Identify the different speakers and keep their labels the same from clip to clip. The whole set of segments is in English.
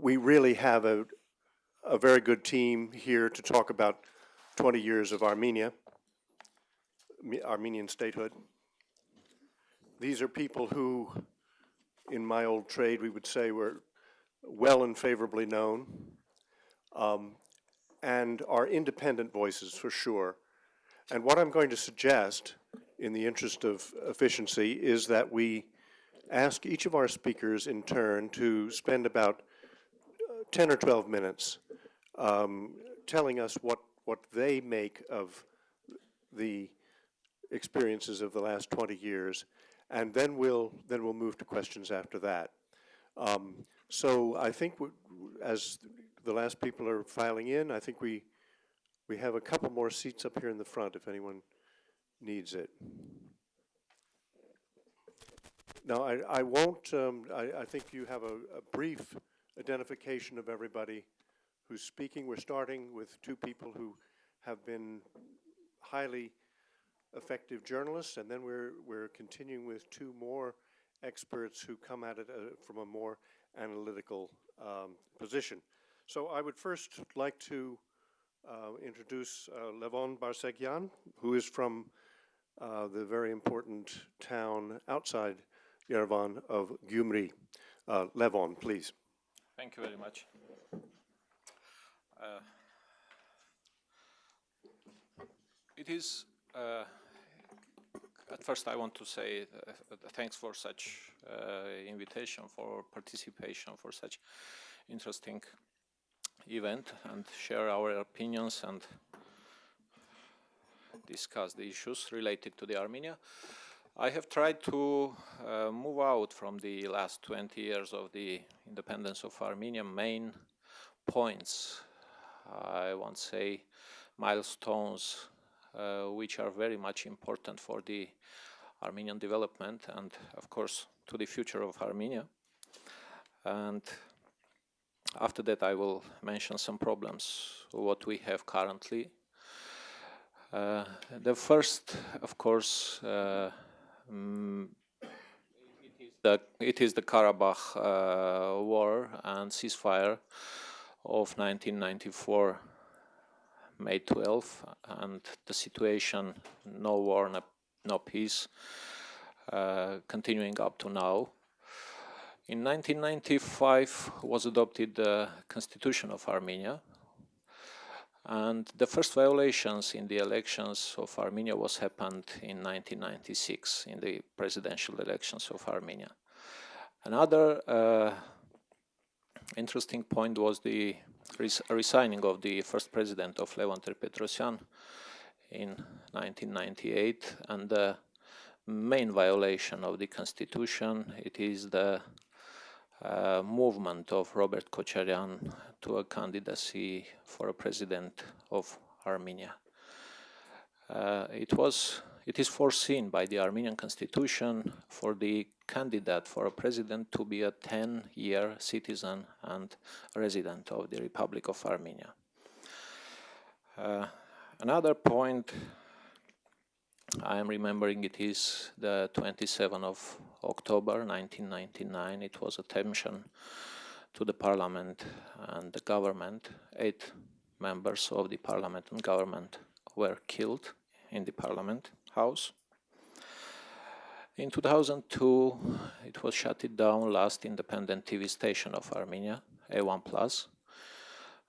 Speaker 1: we really have a very good team here to talk about 20 years of Armenian statehood. These are people who, in my old trade, we would say were well and favorably known, and are independent voices for sure. And what I'm going to suggest, in the interest of efficiency, is that we ask each of our speakers in turn to spend about 10 or 12 minutes telling us what they make of the experiences of the last 20 years, and then we'll move to questions after that. So I think as the last people are filing in, I think we have a couple more seats up here in the front if anyone needs it. Now, I won't, I think you have a brief identification of everybody who's speaking. We're starting with two people who have been highly effective journalists, and then we're continuing with two more experts who come at it from a more analytical position. So I would first like to introduce Levon Barsegyan, who is from the very important town outside Yerevan of Gyumri. Levon, please.
Speaker 2: Thank you very much. It is, at first I want to say thanks for such invitation, for participation, for such interesting event, and share our opinions and discuss the issues related to the Armenia. I have tried to move out from the last 20 years of the independence of Armenia main points, I won't say milestones, which are very much important for the Armenian development and, of course, to the future of Armenia. And after that, I will mention some problems, what we have currently. The first, of course, it is the Karabakh war and ceasefire of 1994, May 12, and the situation, no war, no peace, continuing up to now. In 1995 was adopted the Constitution of Armenia, and the first violations in the elections of Armenia was happened in 1996 in the presidential elections of Armenia. Another interesting point was the resigning of the first president of Levon Ter-Petrosyan in 1998, and the main violation of the constitution, it is the movement of Robert Kocharian to a candidacy for a president of Armenia. It is foreseen by the Armenian constitution for the candidate for a president to be a 10-year citizen and resident of the Republic of Armenia. Another point I am remembering, it is the 27th of October 1999. It was a tension to the parliament and the government. 8 members of the parliament and government were killed in the parliament house. In 2002, it was shut down, last independent TV station of Armenia, A1+.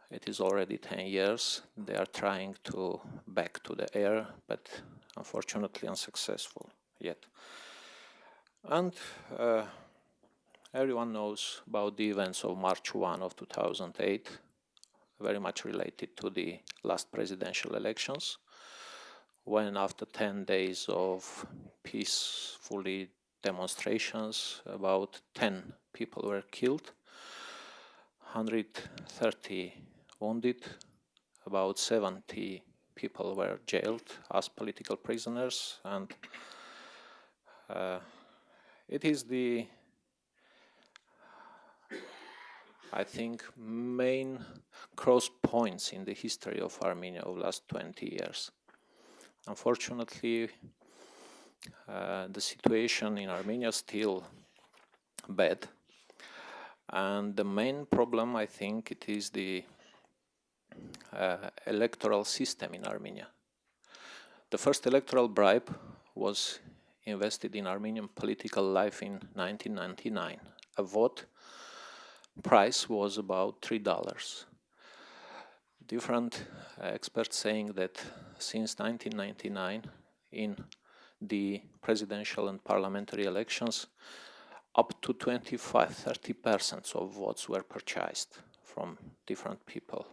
Speaker 2: It is already 10 years. They are trying to back to the air, but unfortunately unsuccessful yet. And everyone knows about the events of March 1 of 2008, very much related to the last presidential elections, when after 10 days of peacefully demonstrations, about 10 people were killed, 130 wounded, about 70 people were jailed as political prisoners, and it is the, I think, main cross points in the history of Armenia of the last 20 years. Unfortunately, the situation in Armenia is still bad, And the main problem, I think, it is the electoral system in Armenia. The first electoral bribe was invested in Armenian political life in 1999. A vote price was about $3. Different experts saying that since 1999, in the presidential and parliamentary elections, up to 25-30% of votes were purchased from different people.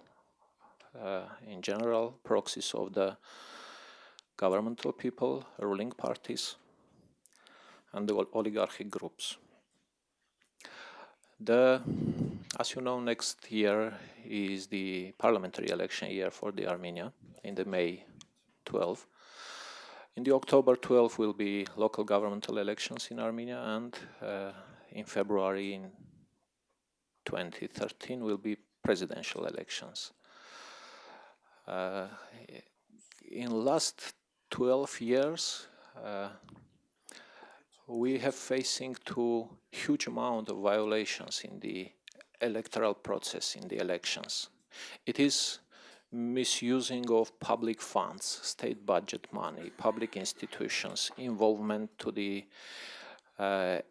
Speaker 2: In general, proxies of the governmental people, ruling parties, and the oligarchic groups. As you know, next year is the parliamentary election year for the Armenia in the May 12. In the October 12 will be local governmental elections in Armenia, and in February in 2013 will be presidential elections. In last 12 years, we have facing two huge amount of violations in the electoral process in the elections. It is misusing of public funds, state budget money, public institutions, involvement to the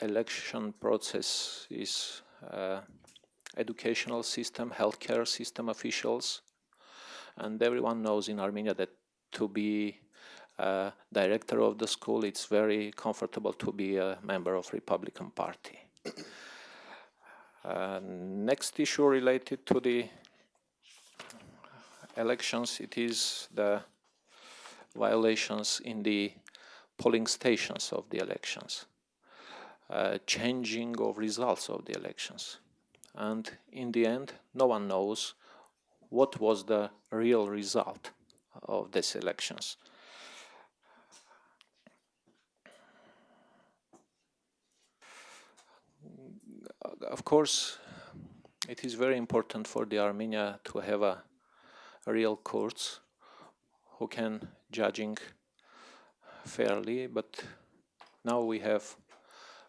Speaker 2: election process is educational system, healthcare system officials, and everyone knows in Armenia that to be director of the school, it's very comfortable to be a member of Republican Party. Next issue related to the elections, it is the violations in the polling stations of the elections, changing of results of the elections. And in the end, no one knows what was the real result of these elections. Of course, it is very important for the Armenia to have a real courts who can judging fairly, but now we have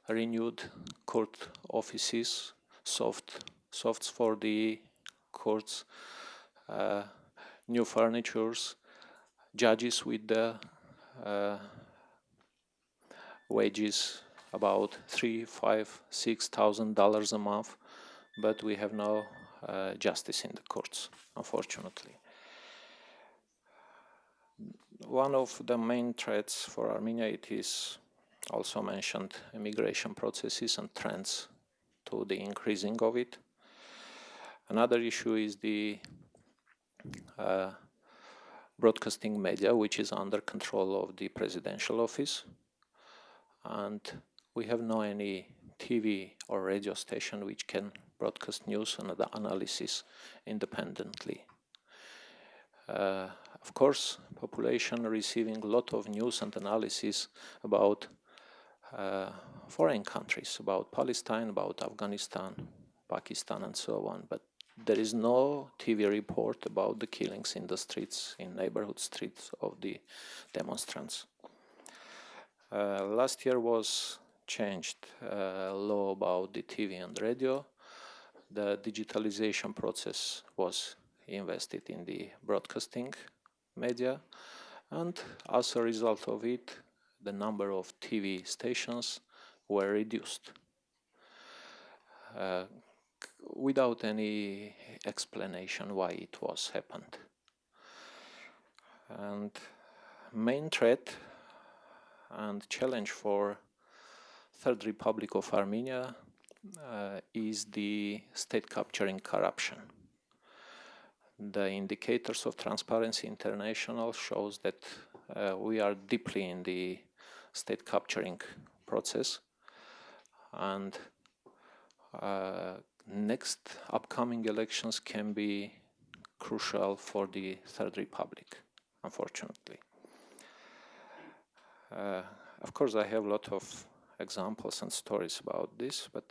Speaker 2: renewed court offices, softs for the courts, new furnitures, judges with the wages about $3,000, $5,000, $6,000 a month, but we have no justice in the courts, unfortunately. One of the main threats for Armenia, it is also mentioned immigration processes and trends to the increasing of it. Another issue is the broadcasting media, which is under control of the presidential office, and we have no any TV or radio station which can broadcast news and analysis independently. Of course, population receiving a lot of news and analysis about foreign countries, about Palestine, about Afghanistan, Pakistan, and so on, but there is no TV report about the killings in the streets, in neighborhood streets of the demonstrants. Last year was changed law about the TV and radio. The digitalization process was invested in the broadcasting media, and as a result of it, the number of TV stations were reduced without any explanation why it was happened. And main threat and challenge for Third Republic of Armenia is the state capturing corruption. The indicators of Transparency International shows that we are deeply in the state capturing process, and next upcoming elections can be crucial for the Third Republic, unfortunately. Of course, I have a lot of examples and stories about this, but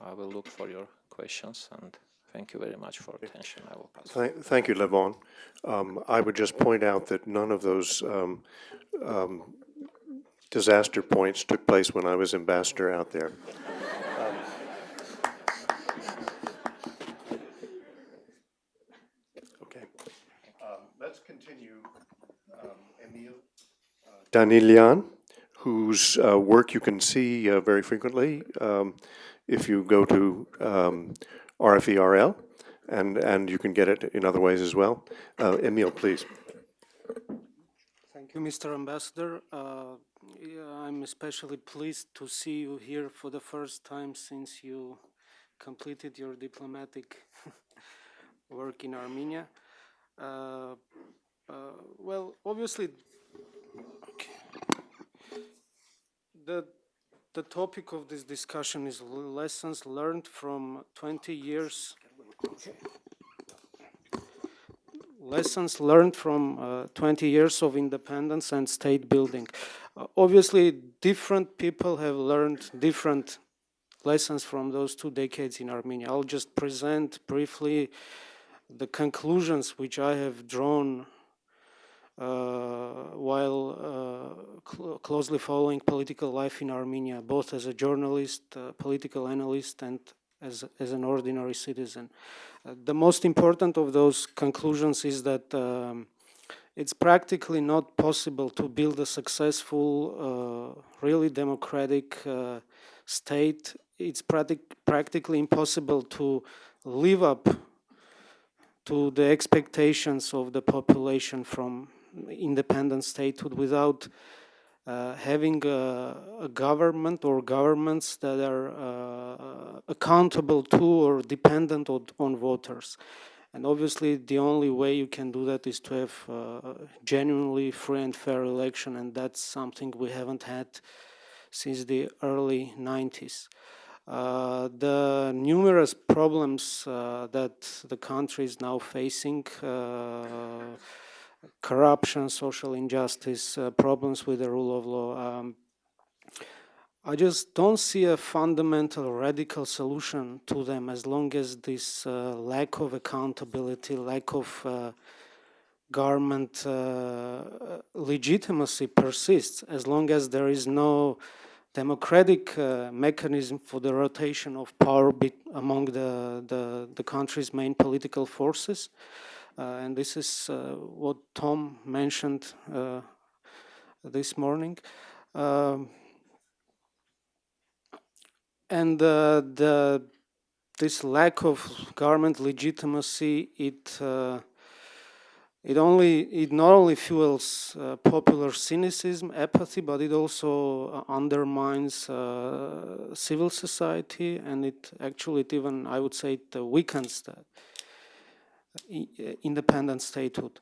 Speaker 2: I will look for your questions, and thank you very much for attention. I will pass.
Speaker 1: Thank you, Levon. I would just point out that none of those disaster points took place when I was ambassador out there. Danilian, whose work you can see very frequently if you go to RFERL, and you can get it in other ways as well. Emil, please.
Speaker 3: Thank you, Mr. Ambassador. I'm especially pleased to see you here for the first time since you completed your diplomatic work in Armenia. Well, obviously, the the topic of this discussion is lessons learned from 20 years. Lessons learned from 20 years of independence and state building. Obviously, different people have learned different lessons from those 2 decades in Armenia. I'll just present briefly the conclusions which I have drawn while closely following political life in Armenia, both as a journalist, political analyst, and as an ordinary citizen. The most important of those conclusions is that it's practically not possible to build a successful, really democratic state. It's practically impossible to live up to the expectations of the population from independent statehood without having a government or governments that are accountable to or dependent on voters. And obviously the only way you can do that is to have genuinely free and fair election, and that's something we haven't had since the early 90s. The numerous problems that the country is now facing, corruption, social injustice, problems with the rule of law, I just don't see a fundamental radical solution to them as long as this lack of accountability, lack of government legitimacy persists, as long as there is no democratic mechanism for the rotation of power among the country's main political forces. And this is what Tom mentioned this morning. And this lack of government legitimacy, it not only fuels popular cynicism, apathy, but it also undermines civil society, and it even, I would say, it weakens the independent statehood.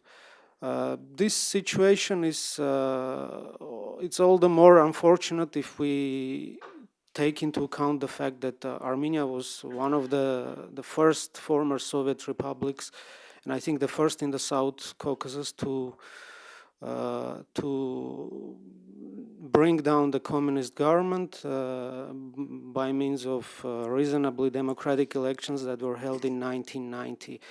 Speaker 3: This situation is it's all the more unfortunate if we take into account the fact that Armenia was one of the first former Soviet republics, and I think the first in the South Caucasus to bring down the communist government by means of reasonably democratic elections that were held in 1990.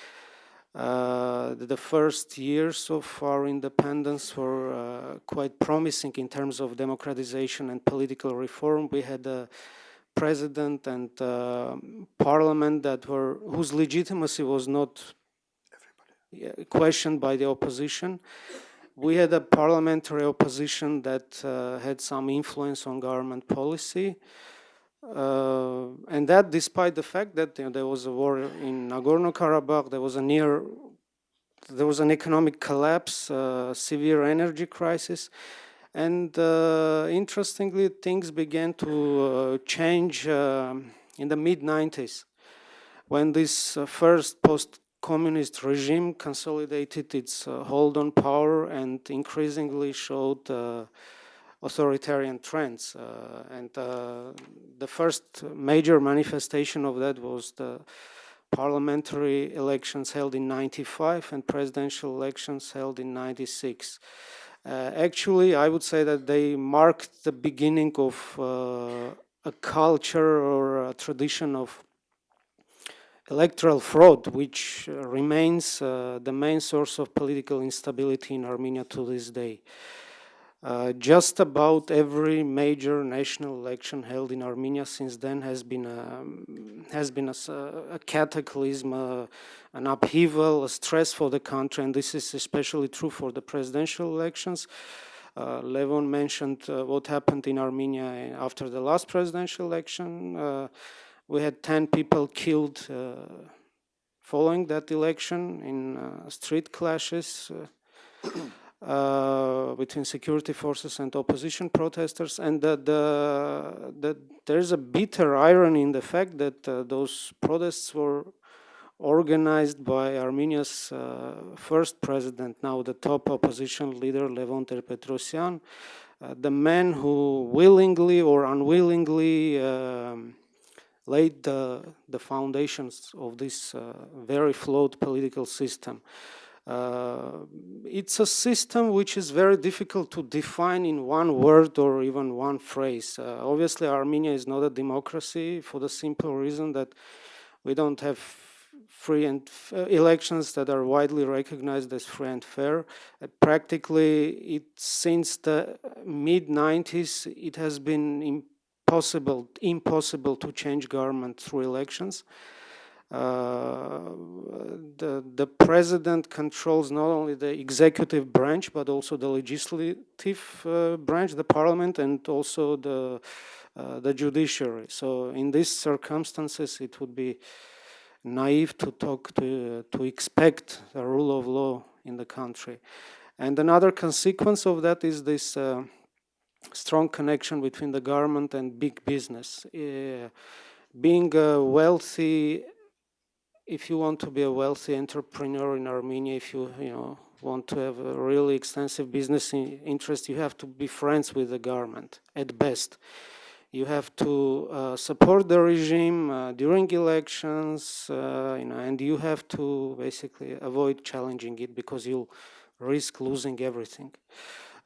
Speaker 3: The first years of our independence were quite promising in terms of democratization and political reform. We had a president and parliament whose legitimacy was not questioned by the opposition. We had a parliamentary opposition that had some influence on government policy. And that despite the fact that there was a war in Nagorno-Karabakh, there was an economic collapse, severe energy crisis, and interestingly, things began to change in the mid-90s when this first post-communist regime consolidated its hold on power and increasingly showed authoritarian trends. And the first major manifestation of that was the parliamentary elections held in 95 and presidential elections held in 96. Actually, I would say that they marked the beginning of a culture or a tradition of electoral fraud, which remains the main source of political instability in Armenia to this day. Just about every major national election held in Armenia since then has been a cataclysm, an upheaval, a stress for the country, and this is especially true for the presidential elections. Levon mentioned what happened in Armenia after the last presidential election. We had 10 people killed following that election in street clashes. Between security forces and opposition protesters, and there's a bitter irony in the fact that those protests were organized by Armenia's first president, now the top opposition leader, Levon Ter-Petrosyan, the man who willingly or unwillingly laid the foundations of this very flawed political system. It's a system which is very difficult to define in one word or even one phrase. Obviously, Armenia is not a democracy for the simple reason that we don't have free and elections that are widely recognized as free and fair. Practically, since the mid-90s, it has been impossible to change government through elections. The president controls not only the executive branch but also the legislative branch, the parliament, and also the judiciary. So in these circumstances, it would be naive to expect a rule of law in the country. And another consequence of that is this strong connection between the government and big business. Being wealthy, if you want to be a wealthy entrepreneur in Armenia, if you want to have a really extensive business interest, you have to be friends with the government at best. You have to support the regime during elections, and you have to basically avoid challenging it because you'll risk losing everything.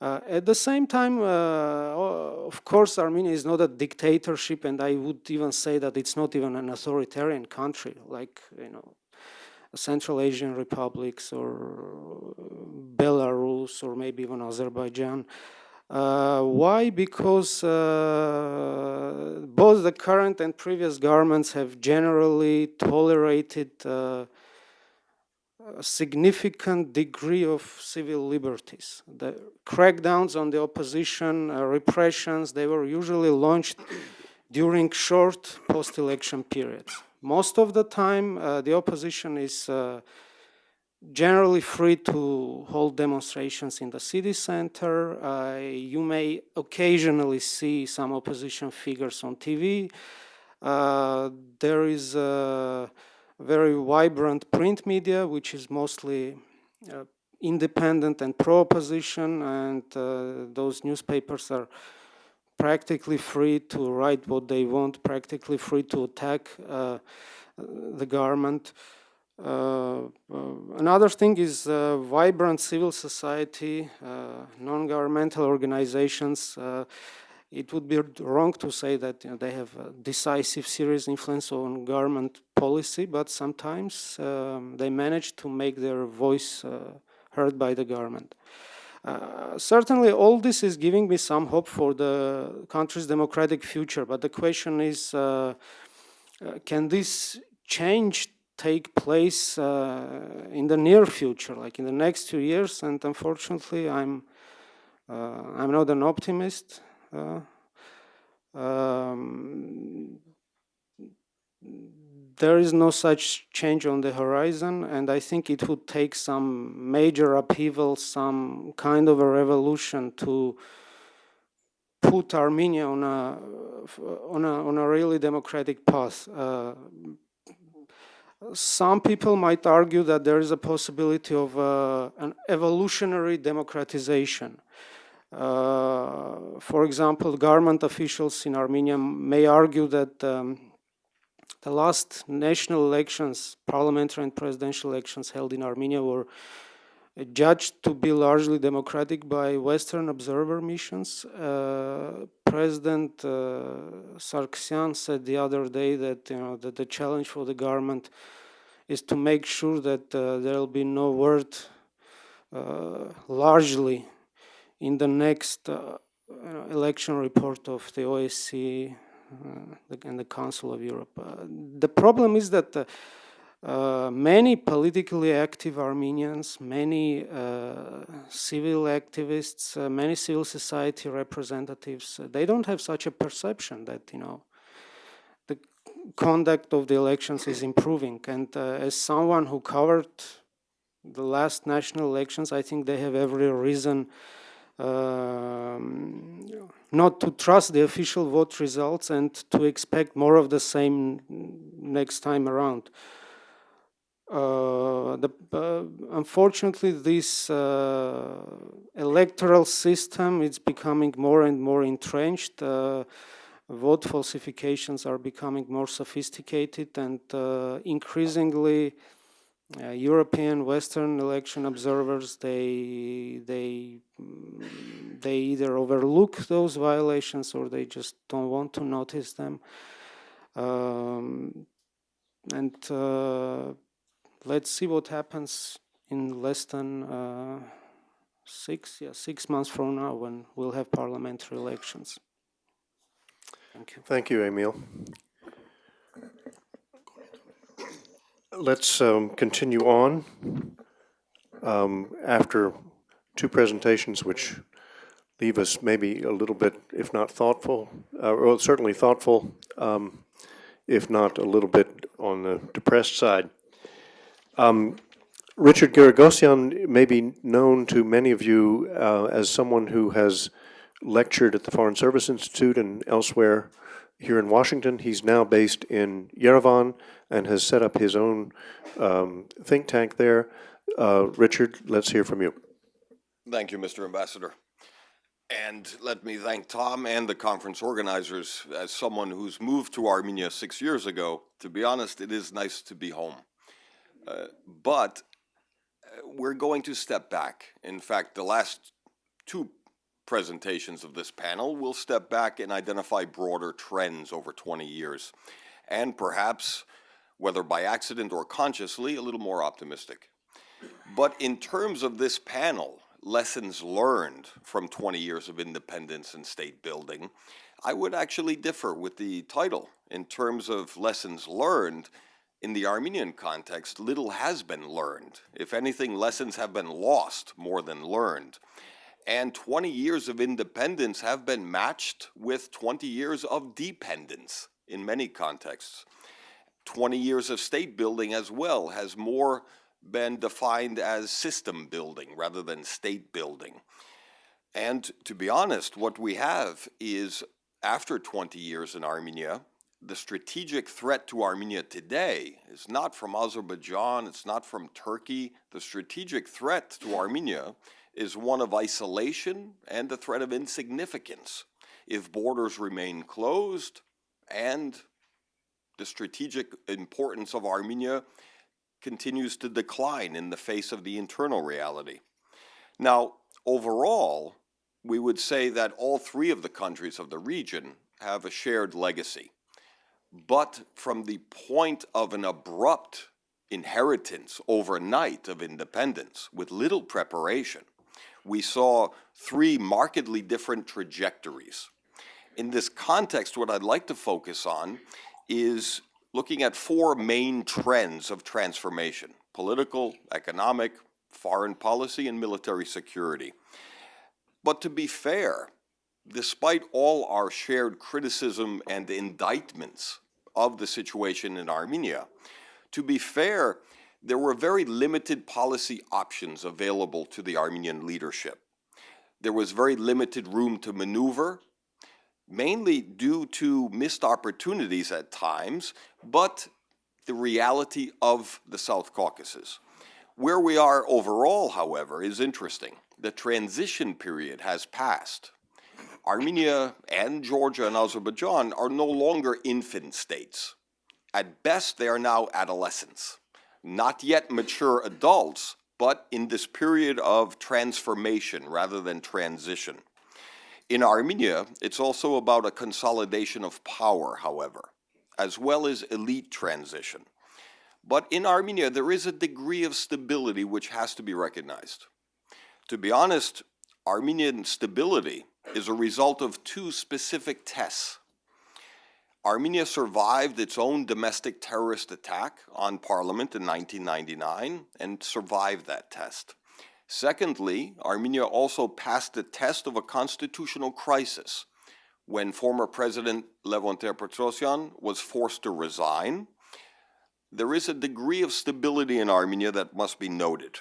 Speaker 3: At the same time, of course, Armenia is not a dictatorship, and I would even say that it's not even an authoritarian country like Central Asian republics or Belarus or maybe even Azerbaijan. Why? Because both the current and previous governments have generally tolerated a significant degree of civil liberties. The crackdowns on the opposition, repressions, they were usually launched during short post-election periods. Most of the time, the opposition is generally free to hold demonstrations in the city center. You may occasionally see some opposition figures on TV. There is a very vibrant print media, which is mostly independent and pro-opposition, and those newspapers are practically free to write what they want, practically free to attack the government. Another thing is vibrant civil society, non-governmental organizations. It would be wrong to say that they have a decisive, serious influence on government policy, but sometimes they manage to make their voice heard by the government. Certainly, all this is giving me some hope for the country's democratic future, but the question is, can this change take place in the near future, like in the next 2 years? And unfortunately, I'm not an optimist. There is no such change on the horizon, and I think it would take some major upheaval, some kind of a revolution to put Armenia on a really democratic path. Some people might argue that there is a possibility of an evolutionary democratization. For example, government officials in Armenia may argue that the last national elections, parliamentary and presidential elections held in Armenia, were judged to be largely democratic by Western observer missions. President Sargsyan said the other day that that the challenge for the government is to make sure that there will be no word largely in the next election report of the OSCE and the Council of Europe. The problem is that many politically active Armenians, many civil activists, many civil society representatives, they don't have such a perception that, you know, the conduct of the elections is improving. And as someone who covered the last national elections, I think they have every reason not to trust the official vote results and to expect more of the same next time around. Unfortunately, this electoral system is becoming more and more entrenched. Vote falsifications are becoming more sophisticated, and increasingly European Western election observers, they either overlook those violations or they just don't want to notice them. Let's see what happens in less than 6 months from now, when we'll have parliamentary elections. Thank you.
Speaker 1: Thank you, Emil. Let's continue on after two presentations which leave us maybe a little bit, if not thoughtful, or certainly thoughtful, if not a little bit on the depressed side. Richard Garagosian may be known to many of you as someone who has lectured at the Foreign Service Institute and elsewhere here in Washington. He's now based in Yerevan and has set up his own think tank there. Richard, let's hear from you.
Speaker 4: Thank you, Mr. Ambassador. And let me thank Tom and the conference organizers. As someone who's moved to Armenia 6 years ago, to be honest, it is nice to be home. But we're going to step back. In fact, the last two presentations of this panel will step back and identify broader trends over 20 years. And perhaps, whether by accident or consciously, a little more optimistic. But in terms of this panel, lessons learned from 20 years of independence and state building, I would actually differ with the title. In terms of lessons learned, in the Armenian context, little has been learned. If anything, lessons have been lost more than learned. And 20 years of independence have been matched with 20 years of dependence in many contexts. 20 years of state building as well has more been defined as system building rather than state building. And to be honest, what we have is, after 20 years in Armenia, the strategic threat to Armenia today is not from Azerbaijan, it's not from Turkey. The strategic threat to Armenia is one of isolation and the threat of insignificance if borders remain closed and the strategic importance of Armenia continues to decline in the face of the internal reality. Now, overall, we would say that all three of the countries of the region have a shared legacy. But from the point of an abrupt inheritance overnight of independence with little preparation, we saw three markedly different trajectories. In this context, what I'd like to focus on is looking at four main trends of transformation: political, economic, foreign policy, and military security. But to be fair, despite all our shared criticism and indictments of the situation in Armenia, to be fair, there were very limited policy options available to the Armenian leadership. There was very limited room to maneuver, mainly due to missed opportunities at times, but the reality of the South Caucasus. Where we are overall, however, is interesting. The transition period has passed. Armenia and Georgia and Azerbaijan are no longer infant states. At best, they are now adolescents, not yet mature adults, but in this period of transformation rather than transition. In Armenia, it's also about a consolidation of power, however, as well as elite transition. But in Armenia, there is a degree of stability which has to be recognized. To be honest, Armenian stability is a result of two specific tests. Armenia survived its own domestic terrorist attack on parliament in 1999 and survived that test. Secondly, Armenia also passed the test of a constitutional crisis when former President Levon Petrosyan was forced to resign. There is a degree of stability in Armenia that must be noted.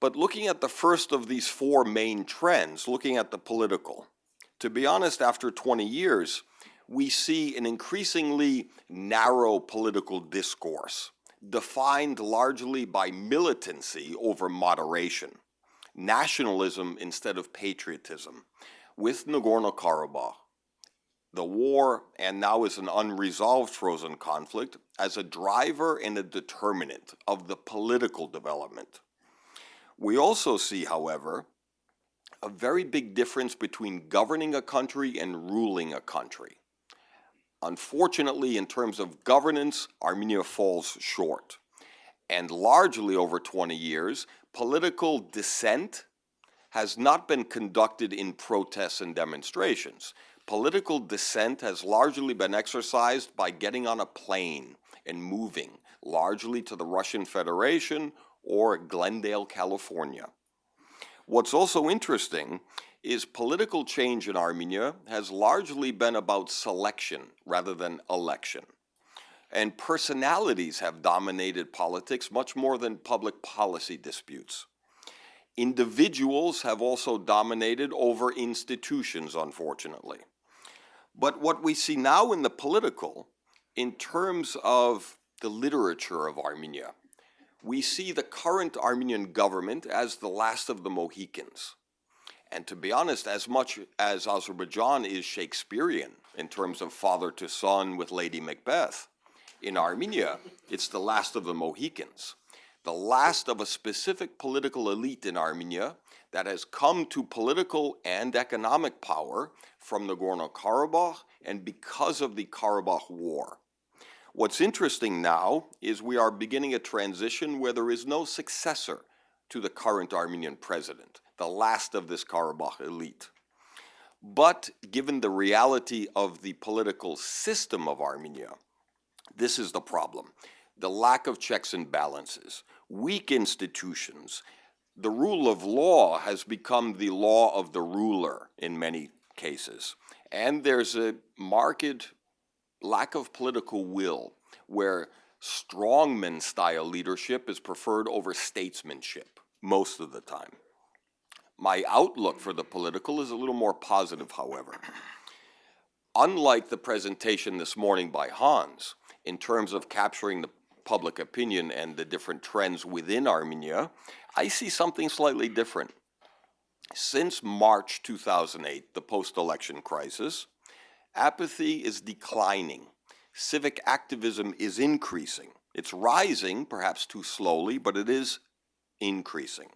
Speaker 4: But looking at the first of these four main trends, looking at the political, to be honest, after 20 years, we see an increasingly narrow political discourse, defined largely by militancy over moderation, nationalism instead of patriotism, with Nagorno-Karabakh, the war, and now is an unresolved frozen conflict, as a driver and a determinant of the political development. We also see, however, a very big difference between governing a country and ruling a country. Unfortunately, in terms of governance, Armenia falls short. And largely over 20 years, political dissent has not been conducted in protests and demonstrations. Political dissent has largely been exercised by getting on a plane and moving, largely to the Russian Federation or Glendale, California. What's also interesting is political change in Armenia has largely been about selection rather than election. And personalities have dominated politics much more than public policy disputes. Individuals have also dominated over institutions, unfortunately. But what we see now in the political, in terms of the literature of Armenia, we see the current Armenian government as the last of the Mohicans. And to be honest, as much as Azerbaijan is Shakespearean in terms of father to son with Lady Macbeth, in Armenia, it's the last of the Mohicans, the last of a specific political elite in Armenia that has come to political and economic power from Nagorno-Karabakh and because of the Karabakh War. What's interesting now is we are beginning a transition where there is no successor to the current Armenian president, the last of this Karabakh elite. But given the reality of the political system of Armenia, this is the problem. The lack of checks and balances, weak institutions. The rule of law has become the law of the ruler in many cases. And there's a marked lack of political will where strongman-style leadership is preferred over statesmanship most of the time. My outlook for the political is a little more positive, however. Unlike the presentation this morning by Hans, in terms of capturing the public opinion and the different trends within Armenia, I see something slightly different. Since March 2008, the post-election crisis, apathy is declining. Civic activism is increasing. It's rising, perhaps too slowly, but it is increasing.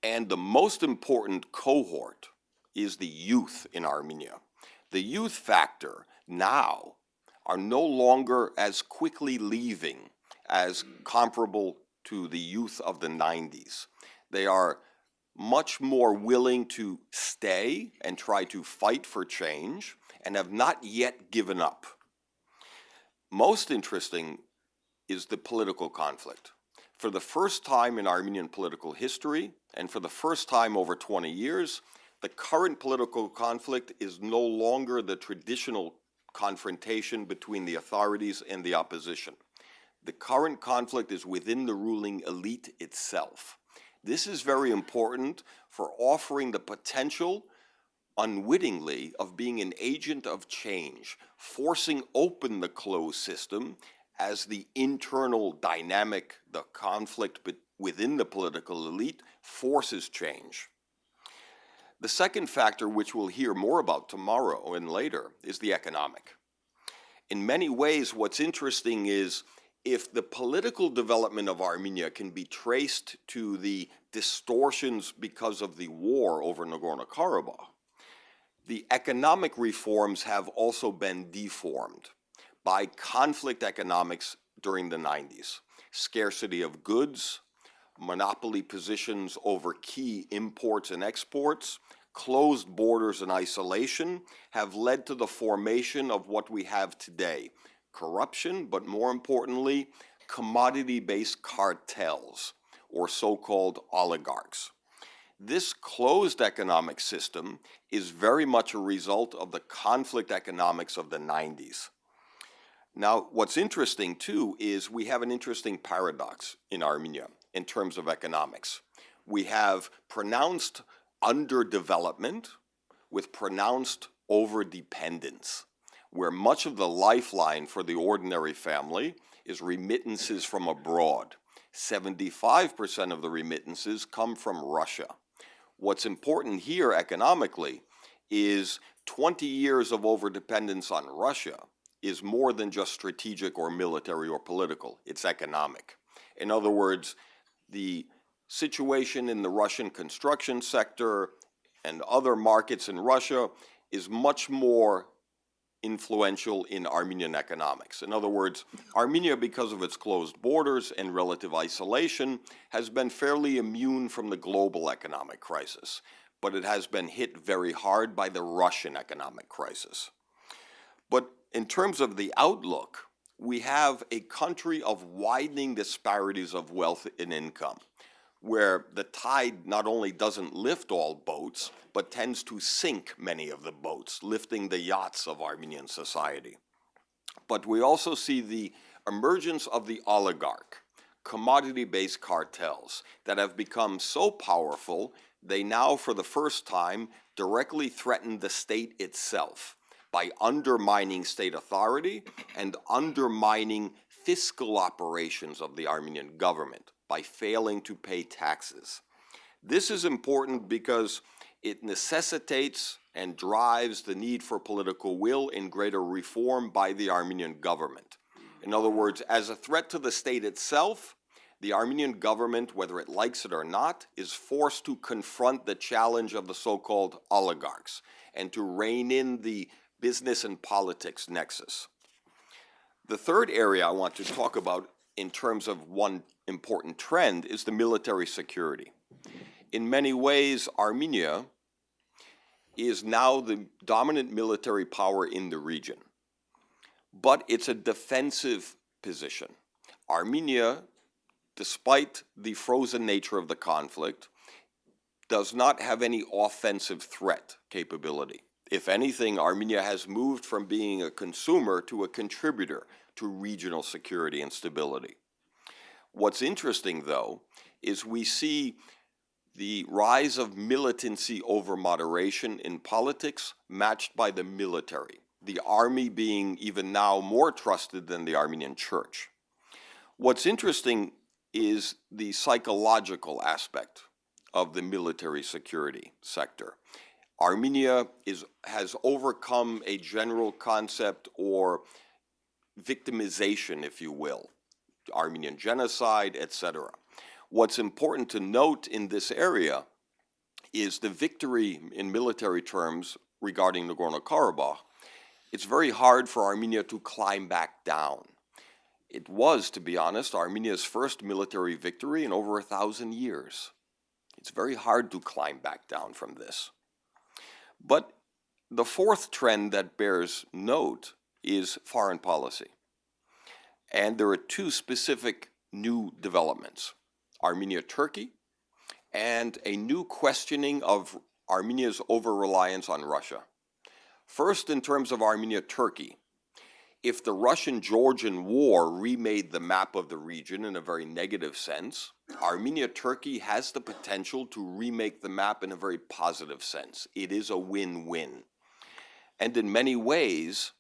Speaker 4: And the most important cohort is the youth in Armenia. The youth factor now are no longer as quickly leaving as comparable to the youth of the 90s. They are much more willing to stay and try to fight for change and have not yet given up. Most interesting is the political conflict. For the first time in Armenian political history, and for the first time over 20 years, the current political conflict is no longer the traditional confrontation between the authorities and the opposition. The current conflict is within the ruling elite itself. This is very important for offering the potential, unwittingly, of being an agent of change, forcing open the closed system as the internal dynamic, the conflict within the political elite, forces change. The second factor, which we'll hear more about tomorrow and later, is the economic. In many ways, what's interesting is if the political development of Armenia can be traced to the distortions because of the war over Nagorno-Karabakh, the economic reforms have also been deformed by conflict economics during the 90s. Scarcity of goods, monopoly positions over key imports and exports, closed borders and isolation have led to the formation of what we have today: corruption, but more importantly, commodity-based cartels, or so-called oligarchs. This closed economic system is very much a result of the conflict economics of the 90s. Now, what's interesting too is we have an interesting paradox in Armenia in terms of economics. We have pronounced underdevelopment with pronounced overdependence, where much of the lifeline for the ordinary family is remittances from abroad. 75% of the remittances come from Russia. What's important here economically is 20 years of overdependence on Russia is more than just strategic or military or political. It's economic. In other words, the situation in the Russian construction sector and other markets in Russia is much more influential in Armenian economics. In other words, Armenia, because of its closed borders and relative isolation, has been fairly immune from the global economic crisis, but it has been hit very hard by the Russian economic crisis. But in terms of the outlook, we have a country of widening disparities of wealth and income, where the tide not only doesn't lift all boats, but tends to sink many of the boats, lifting the yachts of Armenian society. But we also see the emergence of the oligarch, commodity-based cartels that have become so powerful, they now, for the first time, directly threaten the state itself by undermining state authority and undermining fiscal operations of the Armenian government by failing to pay taxes. This is important because it necessitates and drives the need for political will in greater reform by the Armenian government. In other words, as a threat to the state itself, the Armenian government, whether it likes it or not, is forced to confront the challenge of the so-called oligarchs and to rein in the business and politics nexus. The third area I want to talk about in terms of one important trend is the military security. In many ways, Armenia is now the dominant military power in the region, but it's a defensive position. Armenia, despite the frozen nature of the conflict, does not have any offensive threat capability. If anything, Armenia has moved from being a consumer to a contributor to regional security and stability. What's interesting, though, is we see the rise of militancy over moderation in politics matched by the military, the army being even now more trusted than the Armenian church. What's interesting is the psychological aspect of the military security sector. Armenia has overcome a general concept or victimization, if you will, Armenian genocide, etc. What's important to note in this area is the victory in military terms regarding Nagorno-Karabakh. It's very hard for Armenia to climb back down. It was, to be honest, Armenia's first military victory in over 1,000 years. It's very hard to climb back down from this. But the fourth trend that bears note is foreign policy. And there are two specific new developments: Armenia-Turkey and a new questioning of Armenia's over-reliance on Russia. First, in terms of Armenia-Turkey, if the Russian-Georgian War remade the map of the region in a very negative sense, Armenia-Turkey has the potential to remake the map in a very positive sense. It is a win-win. And in many ways,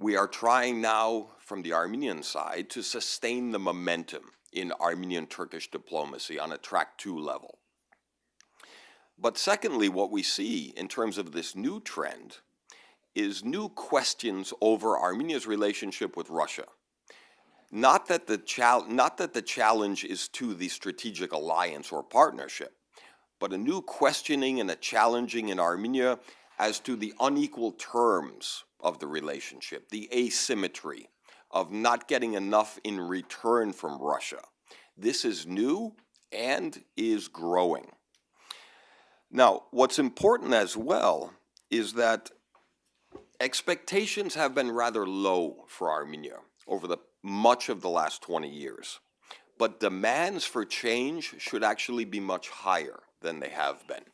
Speaker 4: we are trying now from the Armenian side to sustain the momentum in Armenian-Turkish diplomacy on a track 2 level. But secondly, what we see in terms of this new trend is new questions over Armenia's relationship with Russia. Not that the challenge is to the strategic alliance or partnership, but a new questioning and a challenging in Armenia as to the unequal terms of the relationship, the asymmetry of not getting enough in return from Russia, This is new and is growing. Now, what's important as well is that expectations have been rather low for Armenia over much of the last 20 years. But demands for change should actually be much higher than they have been.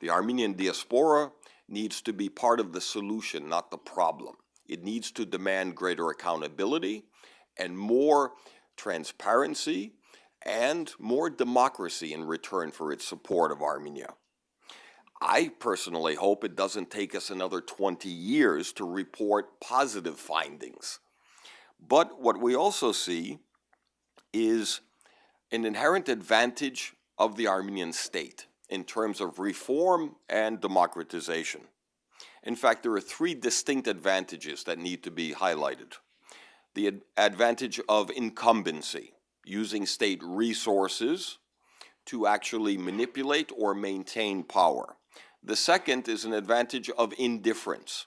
Speaker 4: The Armenian diaspora needs to be part of the solution, not the problem. It needs to demand greater accountability and more transparency and more democracy in return for its support of Armenia. I personally hope it doesn't take us another 20 years to report positive findings. But what we also see is an inherent advantage of the Armenian state in terms of reform and democratization. In fact, there are three distinct advantages that need to be highlighted. The advantage of incumbency, using state resources to actually manipulate or maintain power. The second is an advantage of indifference,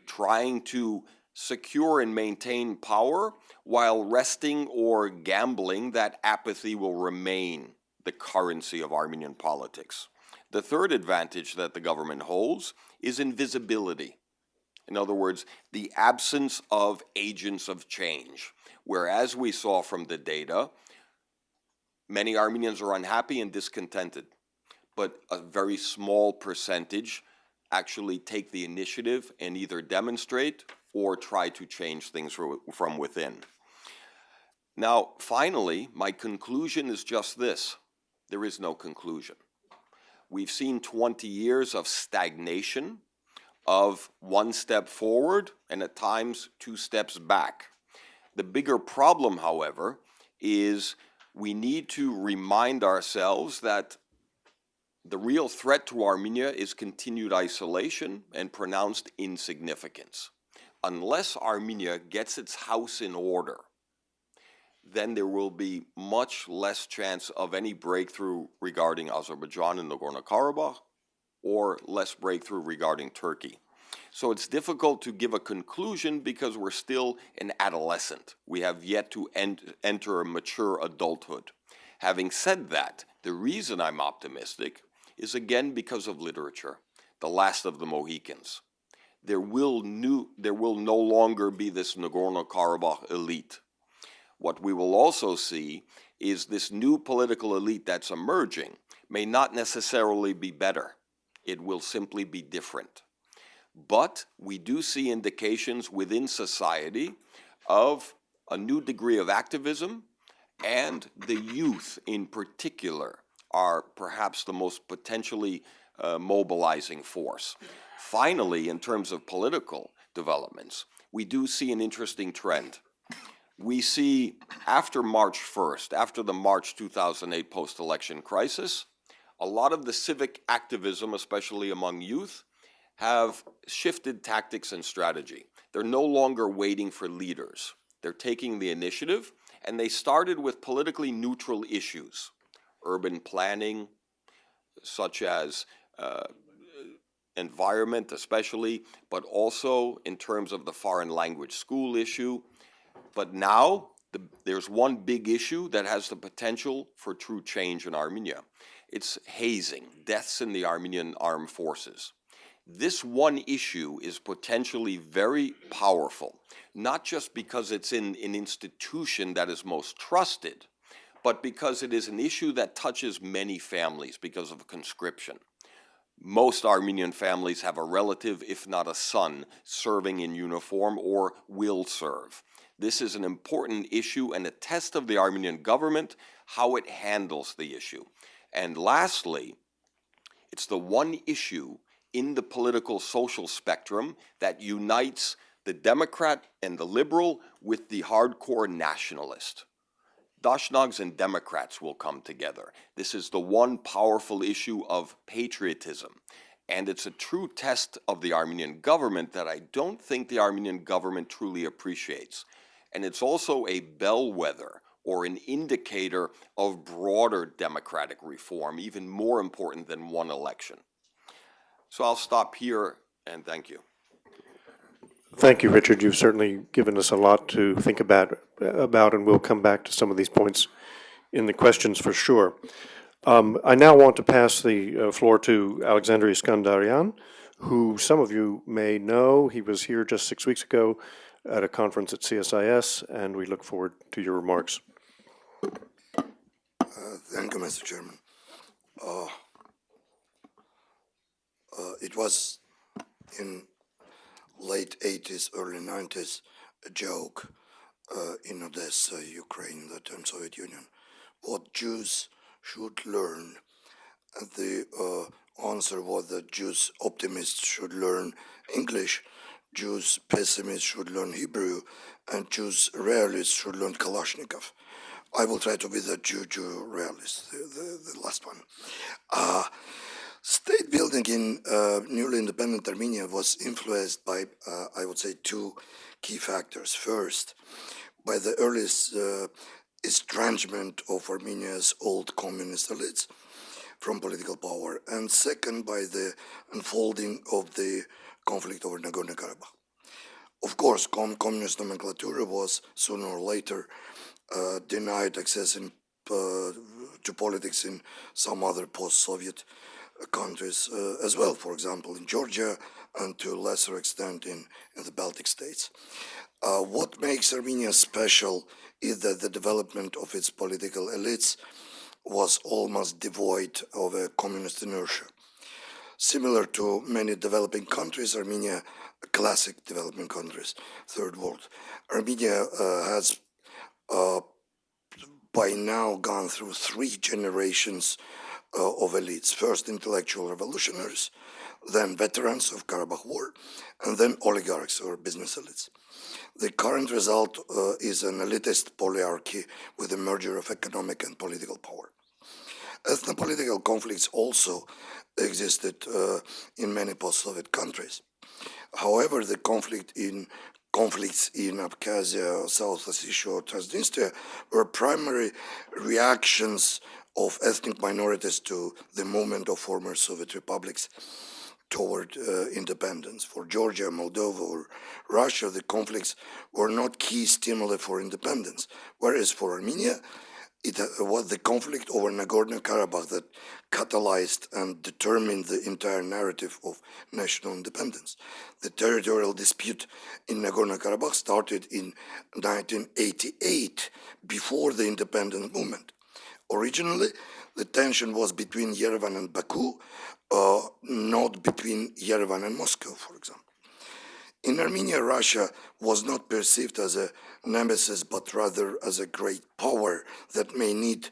Speaker 4: trying to secure and maintain power while resting or gambling that apathy will remain the currency of Armenian politics. The third advantage that the government holds is invisibility. In other words, the absence of agents of change. Whereas we saw from the data, many Armenians are unhappy and discontented, but a very small percentage actually take the initiative and either demonstrate or try to change things from within. Now, finally, my conclusion is just this. There is no conclusion. We've seen 20 years of stagnation, of one step forward and at times 2 steps back. The bigger problem, however, is we need to remind ourselves that the real threat to Armenia is continued isolation and pronounced insignificance. Unless Armenia gets its house in order, then there will be much less chance of any breakthrough regarding Azerbaijan and Nagorno-Karabakh, or less breakthrough regarding Turkey. So it's difficult to give a conclusion because we're still an adolescent. We have yet to enter a mature adulthood. Having said that, the reason I'm optimistic is again because of literature, the last of the Mohicans. There will no longer be this Nagorno-Karabakh elite. What we will also see is this new political elite that's emerging may not necessarily be better. It will simply be different. But we do see indications within society of a new degree of activism, and the youth in particular are perhaps the most potentially mobilizing force. Finally, in terms of political developments, we do see an interesting trend. We see after March 1st, after the March 2008 post-election crisis, a lot of the civic activism, especially among youth, have shifted tactics and strategy. They're no longer waiting for leaders. They're taking the initiative, and they started with politically neutral issues, urban planning, such as environment especially, but also in terms of the foreign language school issue. But now there's one big issue that has the potential for true change in Armenia. It's hazing, deaths in the Armenian armed forces. This one issue is potentially very powerful, not just because it's in an institution that is most trusted, but because it is an issue that touches many families because of conscription. Most Armenian families have a relative, if not a son, serving in uniform or will serve. This is an important issue and a test of the Armenian government, how it handles the issue. And lastly, it's the one issue in the political social spectrum that unites the Democrat and the liberal with the hardcore nationalist. Dashnags and Democrats will come together. This is the one powerful issue of patriotism. And it's a true test of the Armenian government that I don't think the Armenian government truly appreciates. And it's also a bellwether or an indicator of broader democratic reform, even more important than one election. So I'll stop here and thank you.
Speaker 1: Thank you, Richard. You've certainly given us a lot to think about, and we'll come back to some of these points in the questions for sure. I now want to pass the floor to Alexander Iskandarian, who some of you may know. He was here just 6 weeks ago at a conference at CSIS, and we look forward to your remarks.
Speaker 5: Thank you, Mr. Chairman. It was in late 80s, early 90s, a joke in Odessa, Ukraine, the term Soviet Union, what Jews should learn. And the answer was that Jews optimists should learn English, Jews pessimists should learn Hebrew, and Jews realists should learn Kalashnikov. I will try to be the Jew realist, the last one. State building in newly independent Armenia was influenced by, I would say, two key factors. First, by the earliest estrangement of Armenia's old communist elites from political power, and second, by the unfolding of the conflict over Nagorno-Karabakh. Of course, communist nomenclature was sooner or later denied access to politics in some other post-Soviet countries as well, for example, in Georgia, and to a lesser extent in the Baltic states. What makes Armenia special is that the development of its political elites was almost devoid of a communist inertia. Similar to many developing countries, Armenia, classic developing countries, third world, Armenia has by now gone through 3 generations of elites. First, intellectual revolutionaries, then veterans of Karabakh War, and then oligarchs or business elites. The current result is an elitist polyarchy with a merger of economic and political power. Ethnopolitical conflicts also existed in many post-Soviet countries. However, the conflicts in Abkhazia, South Ossetia, or Transnistria were primary reactions of ethnic minorities to the movement of former Soviet republics toward independence. For Georgia, Moldova, or Russia, the conflicts were not key stimuli for independence, whereas for Armenia, it was the conflict over Nagorno-Karabakh that catalyzed and determined the entire narrative of national independence. The territorial dispute in Nagorno-Karabakh started in 1988, before the independence movement. Originally, the tension was between Yerevan and Baku, not between Yerevan and Moscow, for example. In Armenia, Russia was not perceived as a nemesis, but rather as a great power that may need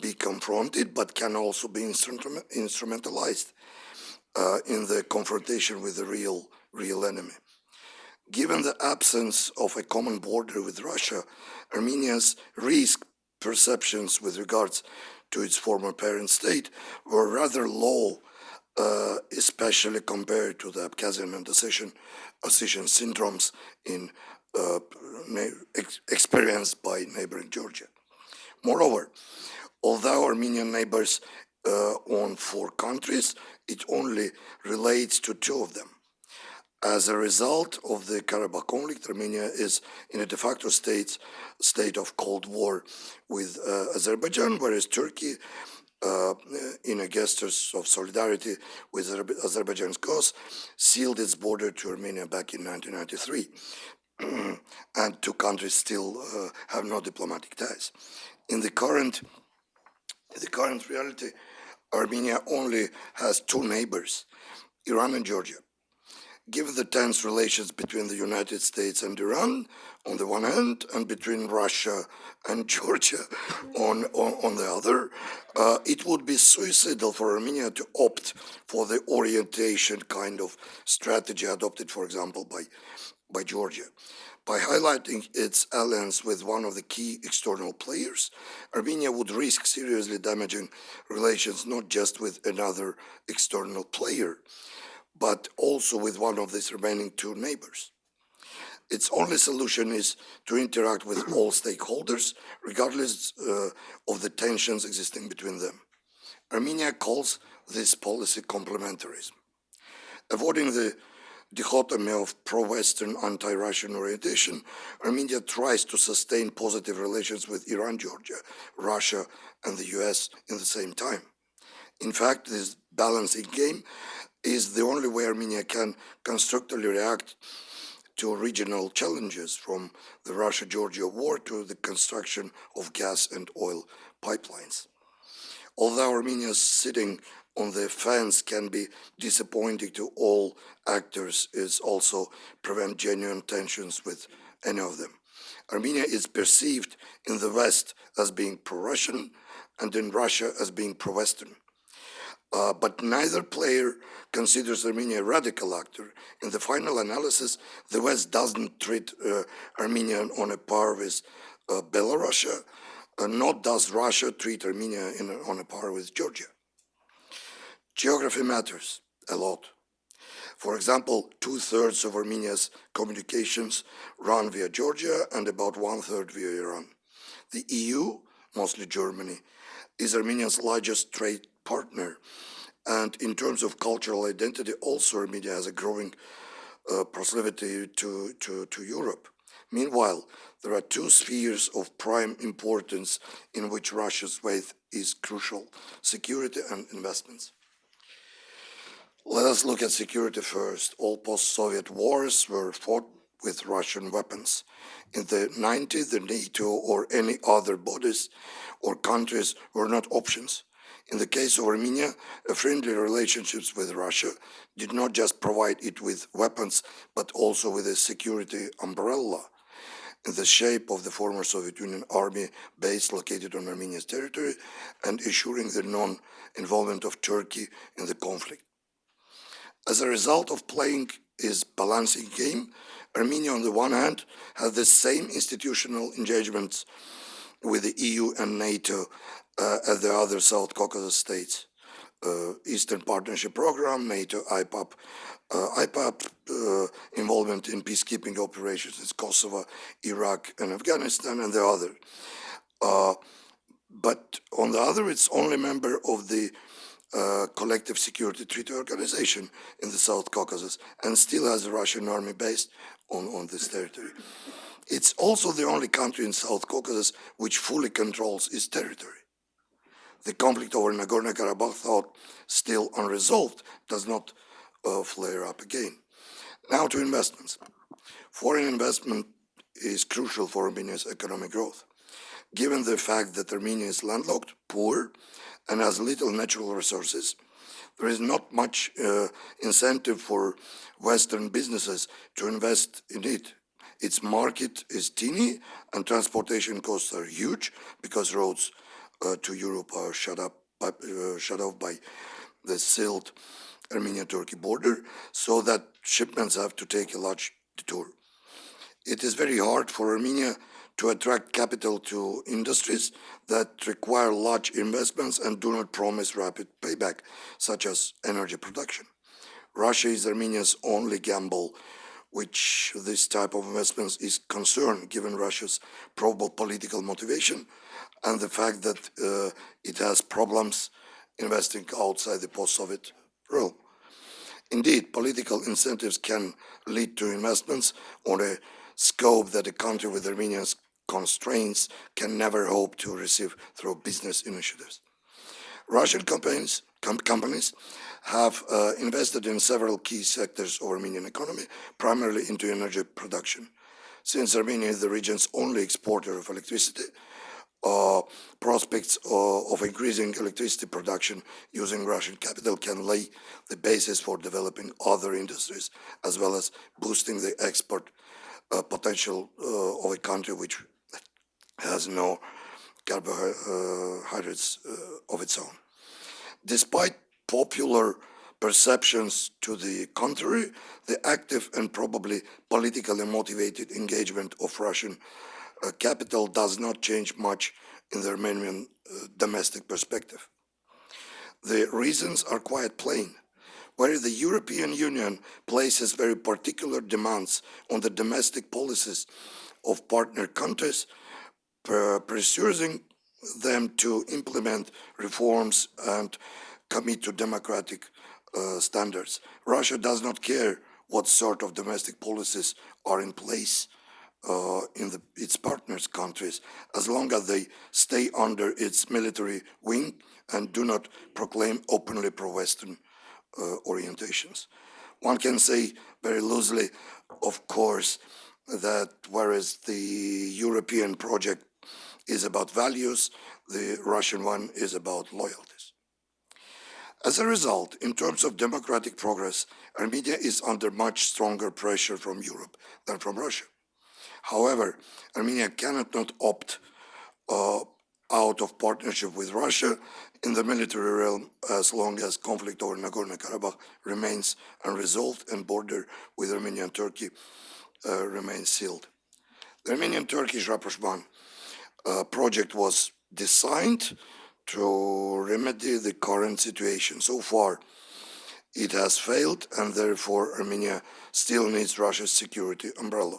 Speaker 5: be confronted, but can also be instrumentalized in the confrontation with the real enemy. Given the absence of a common border with Russia, Armenia's risk perceptions with regards to its former parent state were rather low, especially compared to the Abkhazian and Ossetian syndromes experienced by neighboring Georgia. Moreover, although Armenian neighbors own 4 countries, it only relates to 2 of them. As a result of the Karabakh conflict, Armenia is in a de facto state of Cold War with Azerbaijan, whereas Turkey, in a gesture of solidarity with Azerbaijan's cause, sealed its border to Armenia back in 1993. And 2 countries still have no diplomatic ties. In the current reality, Armenia only has 2 neighbors, Iran and Georgia. Given the tense relations between the United States and Iran on the one hand, and between Russia and Georgia on the other, it would be suicidal for Armenia to opt for the orientation kind of strategy adopted, for example, by Georgia. By highlighting its alliance with one of the key external players, Armenia would risk seriously damaging relations not just with another external player, but also with one of these remaining 2 neighbors. Its only solution is to interact with all stakeholders, regardless of the tensions existing between them. Armenia calls this policy complementarism. Avoiding the dichotomy of pro-Western, anti-Russian orientation, Armenia tries to sustain positive relations with Iran, Georgia, Russia, and the US in the same time. In fact, this balancing game is the only way Armenia can constructively react to regional challenges, from the Russia-Georgia war to the construction of gas and oil pipelines. Although Armenia's sitting on the fence can be disappointing to all actors, it also prevent genuine tensions with any of them. Armenia is perceived in the West as being pro-Russian and in Russia as being pro-Western. But neither player considers Armenia a radical actor. In the final analysis, the West doesn't treat Armenia on a par with Belarus, nor does Russia treat Armenia on a par with Georgia. Geography matters a lot. For example, 2/3 of Armenia's communications run via Georgia and about 1/3 via Iran. The EU, mostly Germany, is Armenia's largest trade partner. And in terms of cultural identity, also Armenia has a growing proclivity to Europe. Meanwhile, there are two spheres of prime importance in which Russia's weight is crucial: security and investments. Let us look at security first. All post-Soviet wars were fought with Russian weapons. In the 90s, the NATO or any other bodies or countries were not options. In the case of Armenia, friendly relationships with Russia did not just provide it with weapons, but also with a security umbrella in the shape of the former Soviet Union army base located on Armenia's territory and ensuring the non-involvement of Turkey in the conflict. As a result of playing this balancing game, Armenia, on the one hand, had the same institutional engagements with the EU and NATO as the other South Caucasus states. Eastern Partnership Program, NATO, IPAP, involvement in peacekeeping operations in Kosovo, Iraq, and Afghanistan, and the other. But on the other, it's only member of the Collective Security Treaty Organization in the South Caucasus and still has a Russian army based on this territory. It's also the only country in South Caucasus which fully controls its territory. The conflict over Nagorno-Karabakh, thought still unresolved, does not flare up again. Now to investments. Foreign investment is crucial for Armenia's economic growth. Given the fact that Armenia is landlocked, poor, and has little natural resources, there is not much incentive for Western businesses to invest in it. Its market is teeny and transportation costs are huge because roads to Europe are shut off by the sealed Armenia-Turkey border, so that shipments have to take a large detour. It is very hard for Armenia to attract capital to industries that require large investments and do not promise rapid payback, such as energy production. Russia is Armenia's only gamble which this type of investments is concerned, given Russia's probable political motivation and the fact that it has problems investing outside the post-Soviet realm. Indeed, political incentives can lead to investments on a scope that a country with Armenia's constraints can never hope to receive through business initiatives. Russian companies have invested in several key sectors of Armenian economy, primarily into energy production. Since Armenia is the region's only exporter of electricity, prospects of increasing electricity production using Russian capital can lay the basis for developing other industries, as well as boosting the export potential of a country which has no carbohydrates of its own. Despite popular perceptions to the contrary, the active and probably politically motivated engagement of Russian capital does not change much in the Armenian domestic perspective. The reasons are quite plain. Where the European Union places very particular demands on the domestic policies of partner countries, pressuring them to implement reforms and commit to democratic standards. Russia does not care what sort of domestic policies are in place in its partners countries, as long as they stay under its military wing and do not proclaim openly pro-Western orientations. One can say very loosely, of course, that whereas the European project is about values, the Russian one is about loyalties. As a result, in terms of democratic progress, Armenia is under much stronger pressure from Europe than from Russia. However, Armenia cannot not opt out of partnership with Russia in the military realm as long as conflict over Nagorno-Karabakh remains unresolved and border with Armenia and Turkey remains sealed. The Armenian-Turkish rapprochement project was designed to remedy the current situation. So far, it has failed, and therefore Armenia still needs Russia's security umbrella.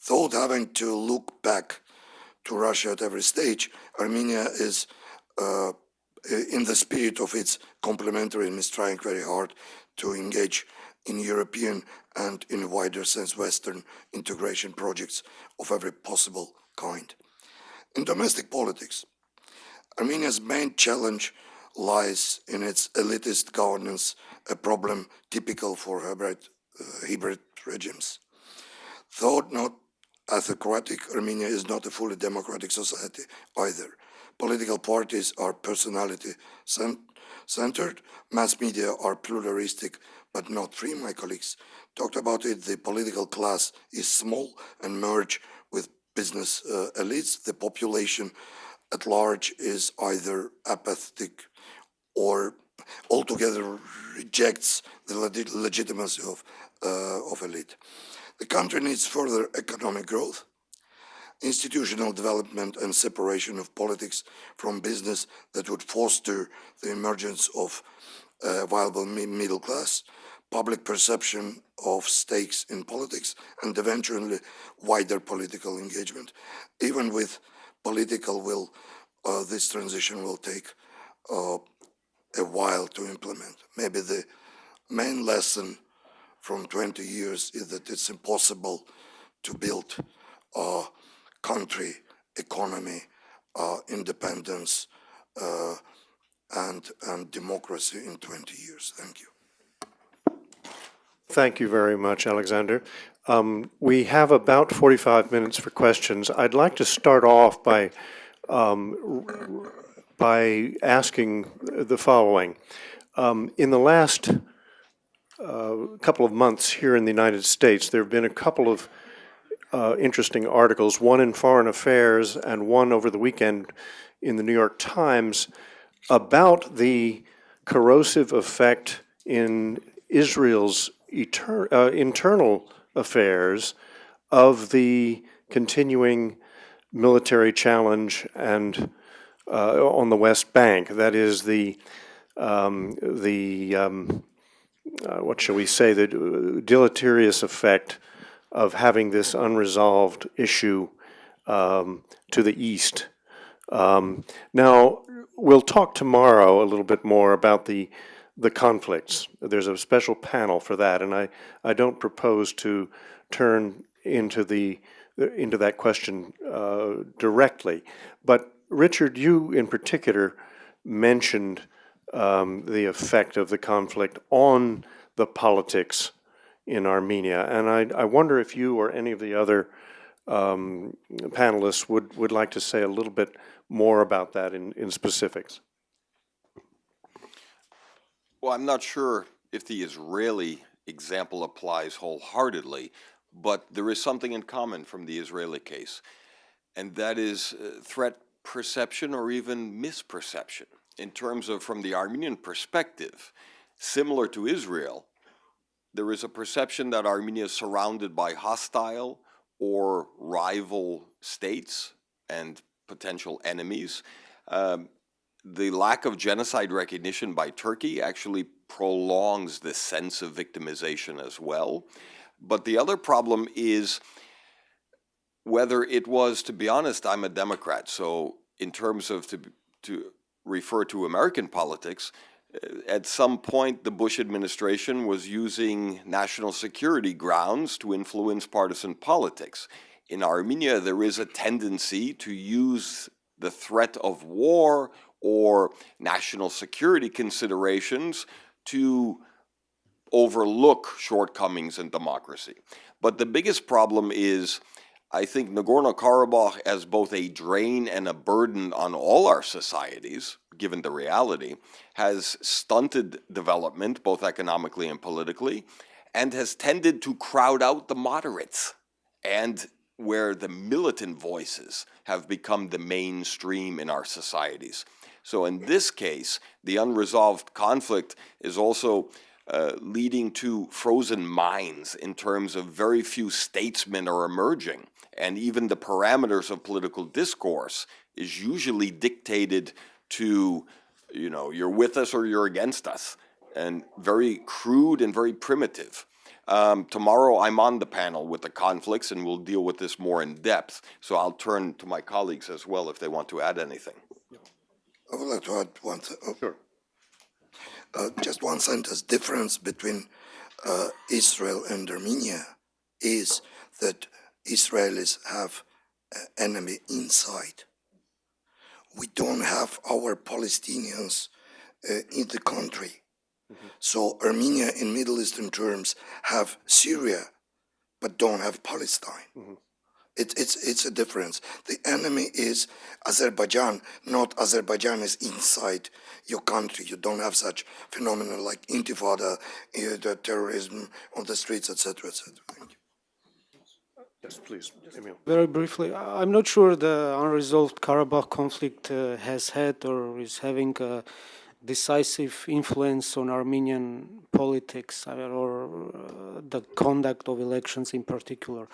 Speaker 5: Without having to look back to Russia at every stage, Armenia is, in the spirit of its complementarism, is trying very hard to engage in European and, in a wider sense, Western integration projects of every possible kind. In domestic politics, Armenia's main challenge lies in its elitist governance, a problem typical for hybrid regimes. Though not autocratic, Armenia is not a fully democratic society either. Political parties are personality-centered, mass media are pluralistic but not free. My colleagues talked about it. The political class is small and merged with business elites. The population at large is either apathetic or altogether rejects the legitimacy of elite. The country needs further economic growth, institutional development, and separation of politics from business that would foster the emergence of a viable middle class, public perception of stakes in politics, and eventually wider political engagement. Even with political will, this transition will take a while to implement. Maybe the main lesson from 20 years is that it's impossible to build a country, economy, independence, and democracy in 20 years. Thank you.
Speaker 1: Thank you very much, Alexander. We have about 45 minutes for questions. I'd like to start off by asking the following. In the last couple of months here in the United States, there have been a couple of interesting articles, one in Foreign Affairs and one over the weekend in the New York Times, about the corrosive effect in Israel's internal affairs of the continuing military challenge and on the West Bank. That is what shall we say, the deleterious effect of having this unresolved issue to the east. Now, we'll talk tomorrow a little bit more about the conflicts. There's a special panel for that, and I don't propose to turn into that question directly. But Richard, you in particular mentioned the effect of the conflict on the politics in Armenia, and I wonder if you or any of the other panelists would like to say a little bit more about that in specifics.
Speaker 4: Well, I'm not sure if the Israeli example applies wholeheartedly, but there is something in common from the Israeli case, and that is threat perception or even misperception. In terms of, from the Armenian perspective, similar to Israel, there is a perception that Armenia is surrounded by hostile or rival states and potential enemies. The lack of genocide recognition by Turkey actually prolongs this sense of victimization as well. But the other problem is whether it was, to be honest, I'm a Democrat, so in terms of to refer to American politics, At some point, the Bush administration was using national security grounds to influence partisan politics. In Armenia, there is a tendency to use the threat of war or national security considerations to overlook shortcomings in democracy. But the biggest problem is, I think, Nagorno-Karabakh as both a drain and a burden on all our societies, given the reality, has stunted development, both economically and politically, and has tended to crowd out the moderates, and where the militant voices have become the mainstream in our societies. So in this case, the unresolved conflict is also leading to frozen minds in terms of very few statesmen are emerging. And even the parameters of political discourse is usually dictated to, you know, you're with us or you're against us, and very crude and very primitive. Tomorrow I'm on the panel with the conflicts, and we'll deal with this more in depth. So I'll turn to my colleagues as well if they want to add anything.
Speaker 5: I would like to add one thing.
Speaker 1: Sure.
Speaker 5: Just one sentence. Difference between Israel and Armenia is that Israelis have enemy inside. We don't have our Palestinians in the country. So Armenia, in Middle Eastern terms, have Syria, but don't have Palestine. It's a difference. The enemy is Azerbaijan, not Azerbaijan is inside your country. You don't have such phenomena like intifada, the terrorism on the streets, etc., etc. Thank you.
Speaker 1: Yes, please, Emil.
Speaker 3: Very briefly, I'm not sure the unresolved Karabakh conflict has had or is having a decisive influence on Armenian politics or the conduct of elections in particular.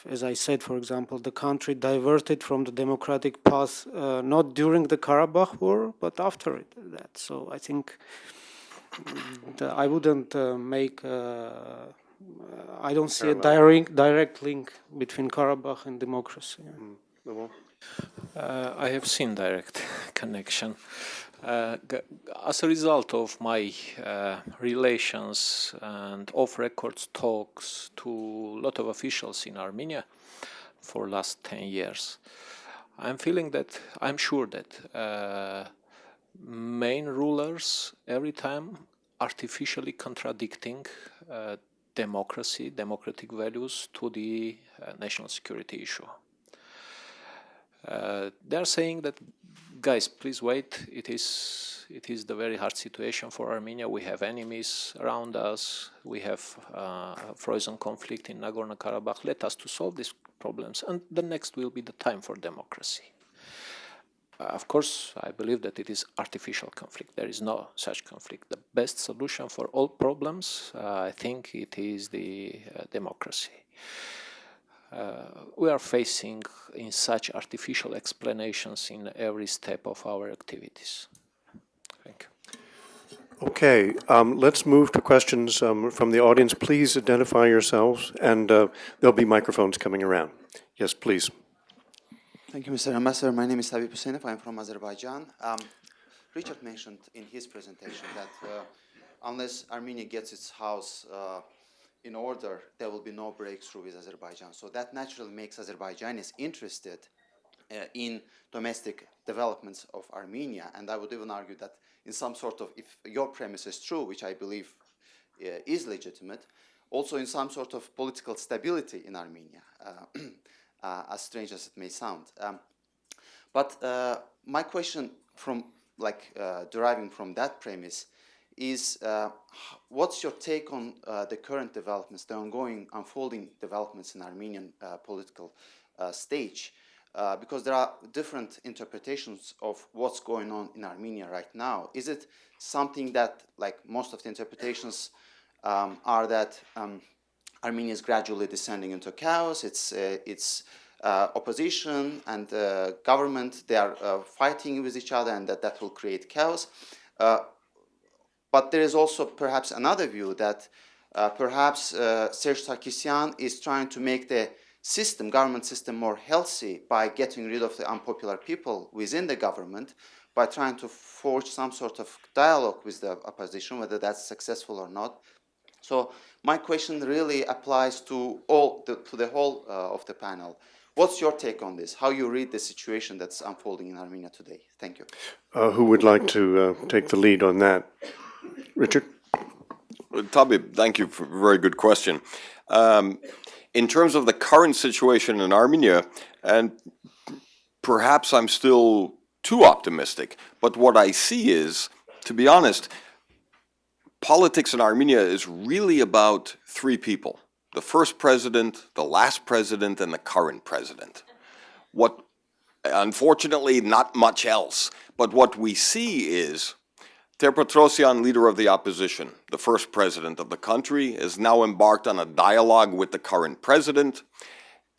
Speaker 3: As I said, for example, the country diverted from the democratic path not during the Karabakh war, but after that. So I think I wouldn't make. I don't see a direct link between Karabakh and democracy.
Speaker 2: I have seen direct connection. As a result of my relations and off-record talks to a lot of officials in Armenia for last 10 years, I'm sure that main rulers every time artificially contradicting democratic values to the national security issue. They are saying that, guys, please wait. It is the very hard situation for Armenia. We have enemies around us. We have a frozen conflict in Nagorno-Karabakh. Let us to solve these problems, and the next will be the time for democracy. Of course, I believe that it is artificial conflict. There is no such conflict. The best solution for all problems, I think, it is the democracy. We are facing in such artificial explanations in every step of our activities. Thank you.
Speaker 1: Okay, let's move to questions from the audience. Please identify yourselves, and there'll be microphones coming around. Yes, please.
Speaker 6: Thank you, Mr. Ambassador. My name is Habib Husseinov. I'm from Azerbaijan. Richard mentioned in his presentation that unless Armenia gets its house in order, there will be no breakthrough with Azerbaijan. So that naturally makes Azerbaijanis interested in domestic developments of Armenia. And I would even argue that in some sort of, if your premise is true, which I believe is legitimate, also in some sort of political stability in Armenia, as strange as it may sound. But my question from, deriving from that premise is, what's your take on the current developments, the ongoing unfolding developments in Armenian political stage? Because there are different interpretations of what's going on in Armenia right now. Is it something that, like most of the interpretations are that Armenia is gradually descending into chaos, it's opposition and government, they are fighting with each other, and that will create chaos. But there is also perhaps another view that perhaps Serge Sarkisyan is trying to make the system, government system, more healthy by getting rid of the unpopular people within the government, by trying to forge some sort of dialogue with the opposition, whether that's successful or not. So my question really applies to the whole of the panel. What's your take on this? How you read the situation that's unfolding in Armenia today? Thank you.
Speaker 1: Who would like to take the lead on that? Richard?
Speaker 4: Tabib, thank you for a very good question. In terms of the current situation in Armenia, and perhaps I'm still too optimistic, but what I see is, to be honest, politics in Armenia is really about three people: the first president, the last president, and the current president. What, unfortunately, not much else, but what we see is Petrosyan, leader of the opposition, the first president of the country, is now embarked on a dialogue with the current president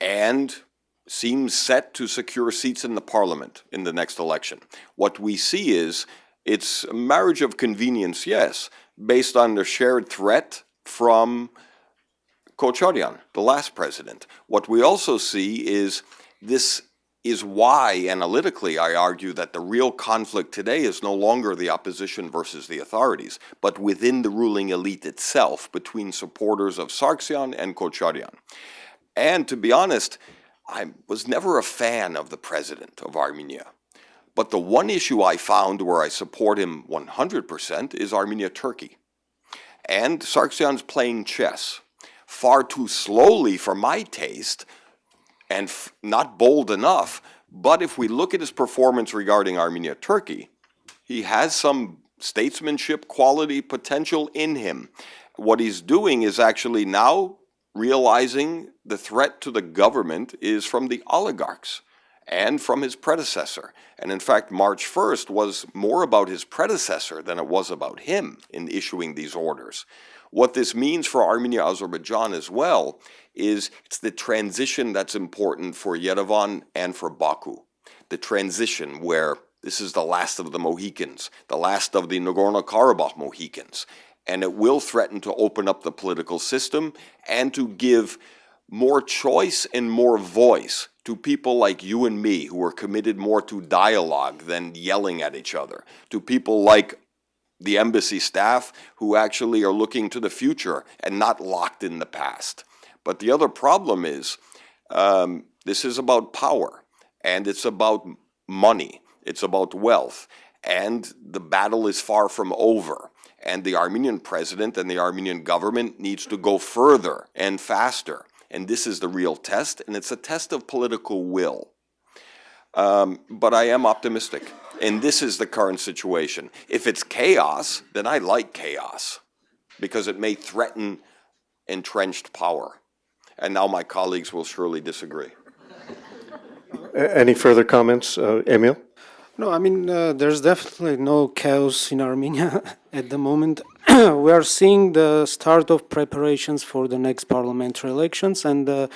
Speaker 4: and seems set to secure seats in the parliament in the next election. What we see is it's a marriage of convenience, yes, based on the shared threat from Kocharyan, the last president. What we also see is this is why, analytically, I argue that the real conflict today is no longer the opposition versus the authorities, but within the ruling elite itself, between supporters of Sargsyan and Kocharyan. And to be honest, I was never a fan of the president of Armenia. But the one issue I found where I support him 100% is Armenia-Turkey. And Sargsyan's playing chess, far too slowly for my taste, and not bold enough. But if we look at his performance regarding Armenia-Turkey, he has some statesmanship quality potential in him. What he's doing is actually now realizing the threat to the government is from the oligarchs and from his predecessor. And in fact, March 1st was more about his predecessor than it was about him in issuing these orders. What this means for Armenia, Azerbaijan as well is it's the transition that's important for Yerevan and for Baku. The transition where this is the last of the Mohicans, the last of the Nagorno-Karabakh Mohicans, and it will threaten to open up the political system and to give more choice and more voice to people like you and me who are committed more to dialogue than yelling at each other, to people like the embassy staff who actually are looking to the future and not locked in the past. But the other problem is this is about power, and it's about money, it's about wealth, and the battle is far from over. And the Armenian president and the Armenian government needs to go further and faster. And this is the real test, and it's a test of political will. But I am optimistic, and this is the current situation. If it's chaos, then I like chaos, because it may threaten entrenched power. And now my colleagues will surely disagree.
Speaker 1: Any further comments, Emil?
Speaker 3: No, I mean, there's definitely no chaos in Armenia at the moment. We are seeing the start of preparations for the next parliamentary elections, and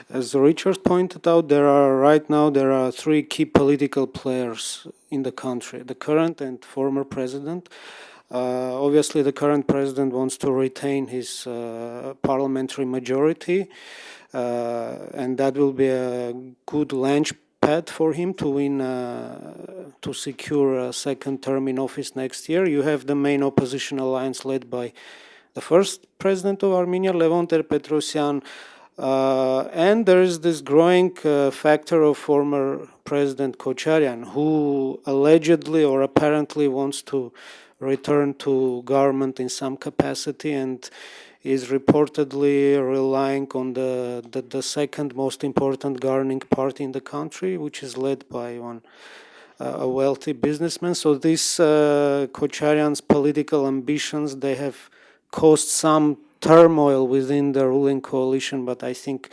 Speaker 3: as Richard pointed out, there are three key political players in the country: the current and former president. Obviously, the current president wants to retain his parliamentary majority, and that will be a good launchpad for him to win, to secure a second term in office next year. You have the main opposition alliance led by the first president of Armenia, Levon Ter-Petrosyan, and there is this growing factor of former President Kocharyan, who allegedly or apparently wants to return to government in some capacity and is reportedly relying on the second most important governing party in the country, which is led by a wealthy businessman. So these Kocharyan's political ambitions, they have caused some turmoil within the ruling coalition, but I think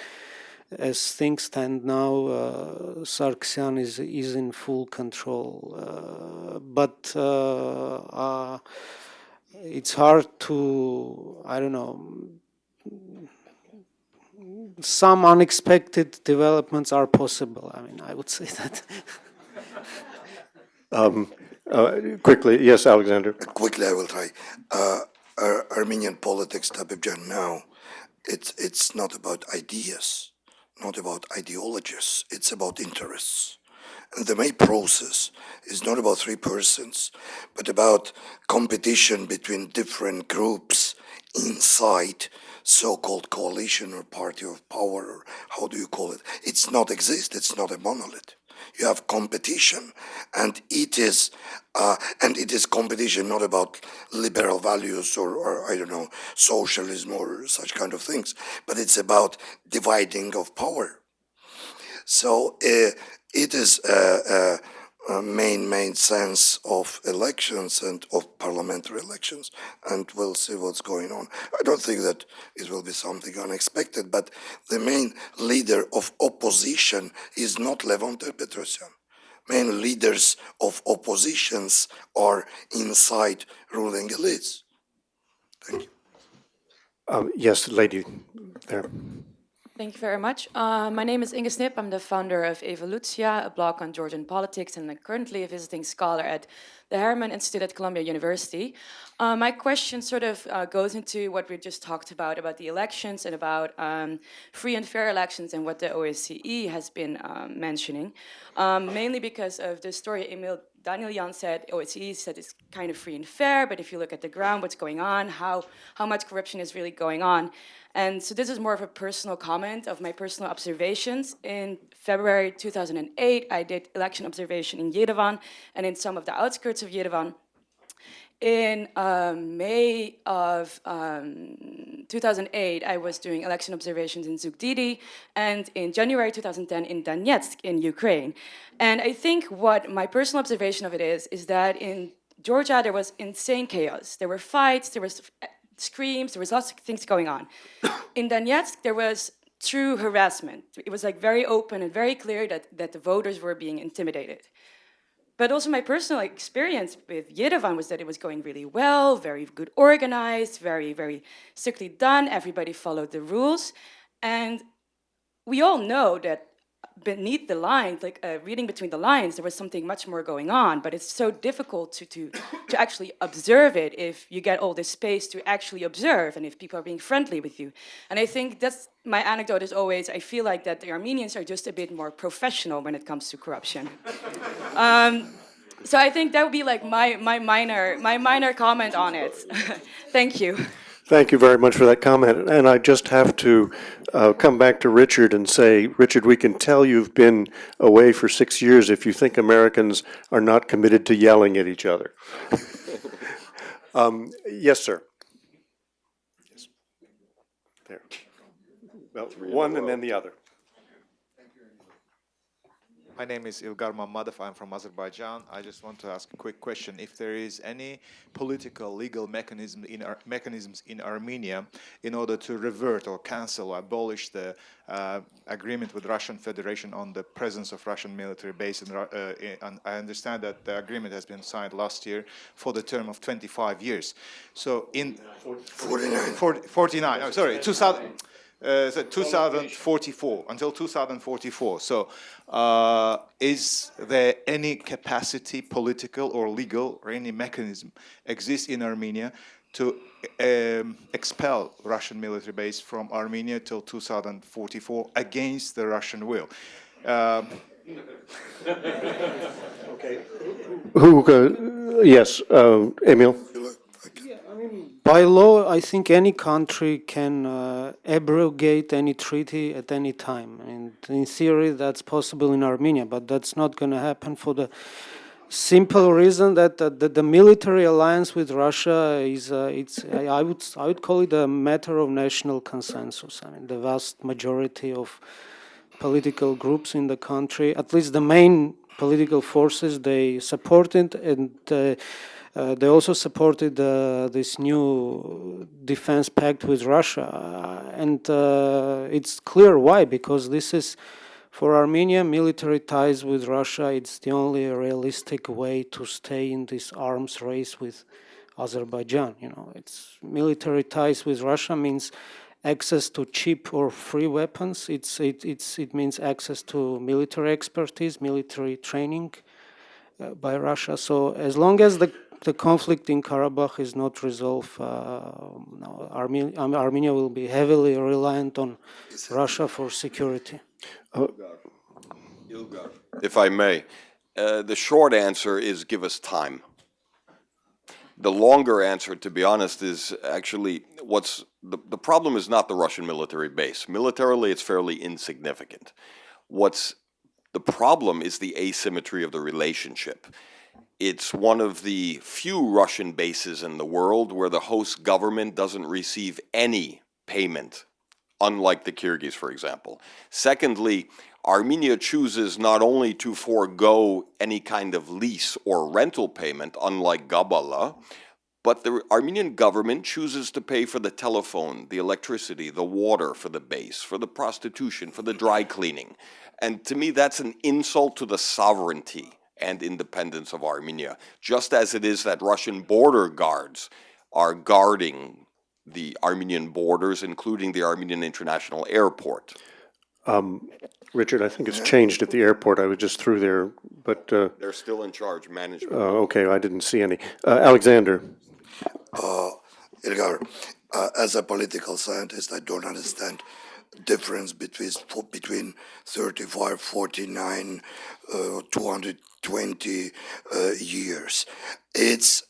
Speaker 3: as things stand now, Sargsyan is in full control. But it's hard to, I don't know, some unexpected developments are possible. I mean, I would say that.
Speaker 1: Quickly, yes, Alexander.
Speaker 5: Quickly, I will try. Armenian politics, Tabibjan, now, it's not about ideas. not about ideologies, it's about interests. And the main process is not about three persons, but about competition between different groups inside so-called coalition or party of power, or how do you call it? It's not exist, it's not a monolith. You have competition, and it is competition not about liberal values or I don't know, socialism or such kind of things, but it's about dividing of power. So it is a main sense of elections and of parliamentary elections, and we'll see what's going on. I don't think that it will be something unexpected, but the main leader of opposition is not Levante Petrosyan. Main leaders of oppositions are inside ruling elites. Thank you.
Speaker 1: Yes, the lady there.
Speaker 7: Thank you very much. My name is Inge Snip. I'm the founder of Evolutia, a blog on Georgian politics, and I'm currently a visiting scholar at the Harriman Institute at Columbia University. My question sort of goes into what we just talked about the elections and about free and fair elections and what the OSCE has been mentioning, mainly because of the story Emil Danielyan said. OSCE said it's kind of free and fair, but if you look at the ground, what's going on, how much corruption is really going on. And so this is more of a personal comment of my personal observations. In February 2008, I did election observation in Yerevan and in some of the outskirts of Yerevan. In May of 2008, I was doing election observations in Zugdidi, and in January 2010 in Donetsk in Ukraine. And I think what my personal observation of it is that in Georgia there was insane chaos. There were fights, there was screams, there was lots of things going on. In Donetsk, there was true harassment. It was like very open and very clear that the voters were being intimidated. But also my personal experience with Yerevan was that it was going really well, very good organized, very, very strictly done. Everybody followed the rules. And we all know that beneath the lines, like reading between the lines, there was something much more going on, but it's so difficult to actually observe it if you get all this space to actually observe and if people are being friendly with you. And I think that's my anecdote is always, I feel like that the Armenians are just a bit more professional when it comes to corruption. So I think that would be like my minor comment on it. Thank you.
Speaker 1: Thank you very much for that comment. And I just have to come back to Richard and say, Richard, we can tell you've been away for 6 years if you think Americans are not committed to yelling at each other. Yes, sir. Yes. There. Well, one and then the other.
Speaker 8: My name is Ilgar Mammadov. I'm from Azerbaijan. I just want to ask a quick question. If there is any political, legal mechanisms in Armenia in order to revert or cancel or abolish the agreement with Russian Federation on the presence of Russian military base, and I understand that the agreement has been signed last year for the term of 25 years. So in 49. Oh, sorry, 2044, until 2044. So is there any capacity, political or legal, or any mechanism exists in Armenia to expel Russian military base from Armenia till 2044 against the Russian will?
Speaker 1: Okay. Yes, Emil.
Speaker 3: By law, I think any country can abrogate any treaty at any time. And in theory, that's possible in Armenia, but that's not going to happen for the simple reason that the military alliance with Russia is, I would call it a matter of national consensus. I mean, the vast majority of political groups in the country, at least the main political forces, they support it, and they also supported this new defense pact with Russia. And it's clear why, because this is, for Armenia, military ties with Russia, it's the only realistic way to stay in this arms race with Azerbaijan. You know, it's military ties with Russia means access to cheap or free weapons. It means access to military expertise, military training by Russia. So as long as the the conflict in Karabakh is not resolved, Armenia will be heavily reliant on Russia for security.
Speaker 4: Ilgar, if I may, the short answer is give us time. The longer answer, to be honest, is actually the problem is not the Russian military base. Militarily, it's fairly insignificant. The problem is the asymmetry of the relationship. It's one of the few Russian bases in the world where the host government doesn't receive any payment, unlike the Kyrgyz, for example. Secondly, Armenia chooses not only to forego any kind of lease or rental payment, unlike Gabala, but the Armenian government chooses to pay for the telephone, the electricity, the water for the base, for the prostitution, for the dry cleaning. And to me, that's an insult to the sovereignty and independence of Armenia, just as it is that Russian border guards are guarding the Armenian borders, including the Armenian International Airport.
Speaker 1: Richard, I think it's changed at the airport. I was just through there, but,
Speaker 4: They're still in charge, management.
Speaker 1: okay, I didn't see any. Alexander,
Speaker 5: Ilgar, as a political scientist, I don't understand difference between 35, 49, 220 years. It's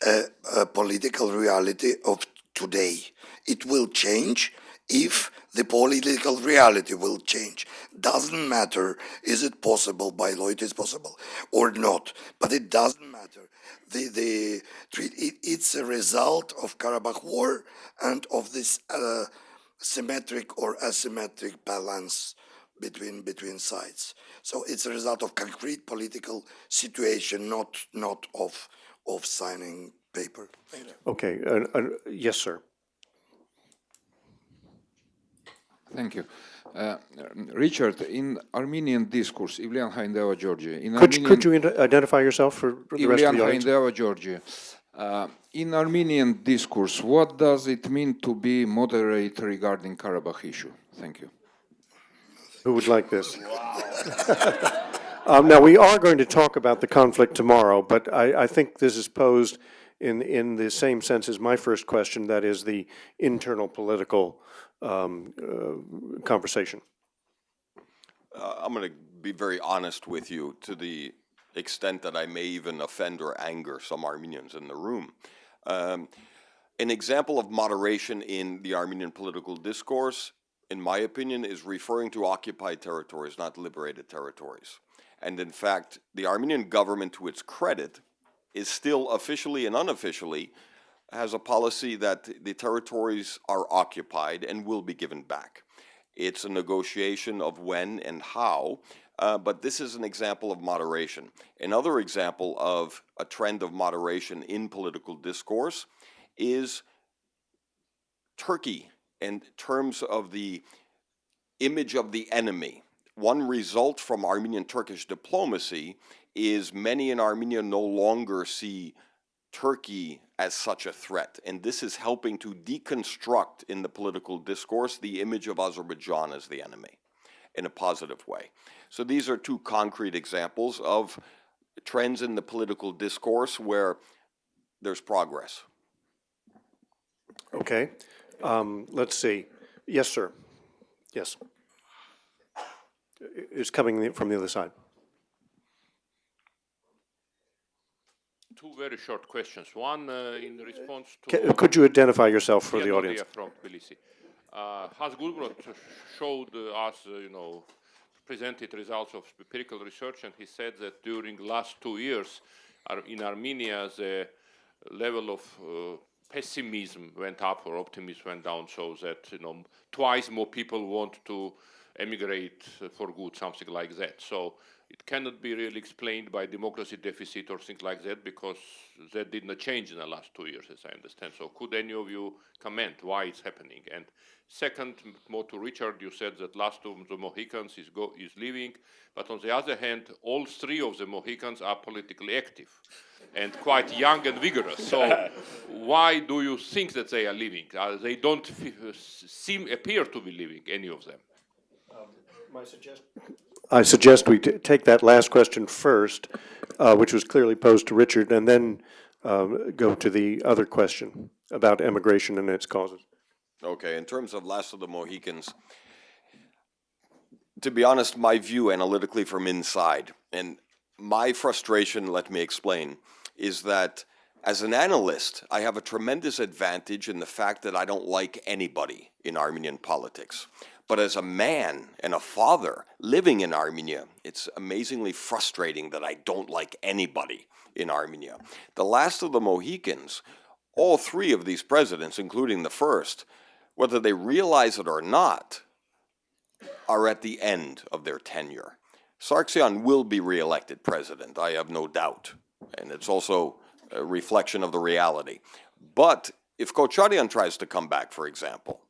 Speaker 5: a political reality of today. It will change if the political reality will change. Doesn't matter, is it possible, by law it is possible, or not, but it doesn't matter. It's a result of Karabakh War and of this symmetric or asymmetric balance between sides. So it's a result of concrete political situation, not of signing paper.
Speaker 1: okay, yes, sir.
Speaker 9: Thank you. Richard, in Armenian discourse, Ivlian Haindeva, Georgia.
Speaker 1: Could you identify yourself for the rest of the audience?
Speaker 9: Haindeva, Georgia. In Armenian discourse, what does it mean to be moderate regarding Karabakh issue? Thank you.
Speaker 1: Who would like this? Now, we are going to talk about the conflict tomorrow, but I think this is posed in the same sense as my first question, that is the internal political conversation.
Speaker 4: I'm going to be very honest with you to the extent that I may even offend or anger some Armenians in the room. An example of moderation in the Armenian political discourse, in my opinion, is referring to occupied territories, not liberated territories. And in fact, the Armenian government, to its credit, is still officially and unofficially has a policy that the territories are occupied and will be given back. It's a negotiation of when and how, but this is an example of moderation. Another example of a trend of moderation in political discourse is Turkey in terms of the image of the enemy. One result from Armenian-Turkish diplomacy is many in Armenia no longer see Turkey as such a threat, and this is helping to deconstruct in the political discourse the image of Azerbaijan as the enemy in a positive way. So these are two concrete examples of trends in the political discourse where there's progress.
Speaker 1: Okay, let's see. Yes, sir. Yes. It's coming from the other side.
Speaker 10: Two very short questions. One in response to...
Speaker 1: Could you identify yourself for the audience?
Speaker 10: From Tbilisi. Hans Gulbrot showed us, presented results of empirical research, and he said that during the last 2 years in Armenia, the level of pessimism went up or optimism went down, so that twice more people want to emigrate for good, something like that. So it cannot be really explained by democracy deficit or things like that, because that did not change in the last 2 years, as I understand. So could any of you comment why it's happening? And second, more to Richard, you said that last of the Mohicans is leaving, but on the other hand, all three of the Mohicans are politically active and quite young and vigorous. So why do you think that they are leaving? They don't appear to be leaving, any of them.
Speaker 1: I suggest we take that last question first, which was clearly posed to Richard, and then go to the other question about immigration and its causes.
Speaker 4: Okay, in terms of Last of the Mohicans, to be honest, my view analytically from inside, and my frustration, let me explain, is that as an analyst, I have a tremendous advantage in the fact that I don't like anybody in Armenian politics. But as a man and a father living in Armenia, it's amazingly frustrating that I don't like anybody in Armenia. The Last of the Mohicans, all three of these presidents, including the first, whether they realize it or not, are at the end of their tenure. Sargsyan will be reelected president, I have no doubt. And it's also a reflection of the reality. But if Kocharyan tries to come back, for example,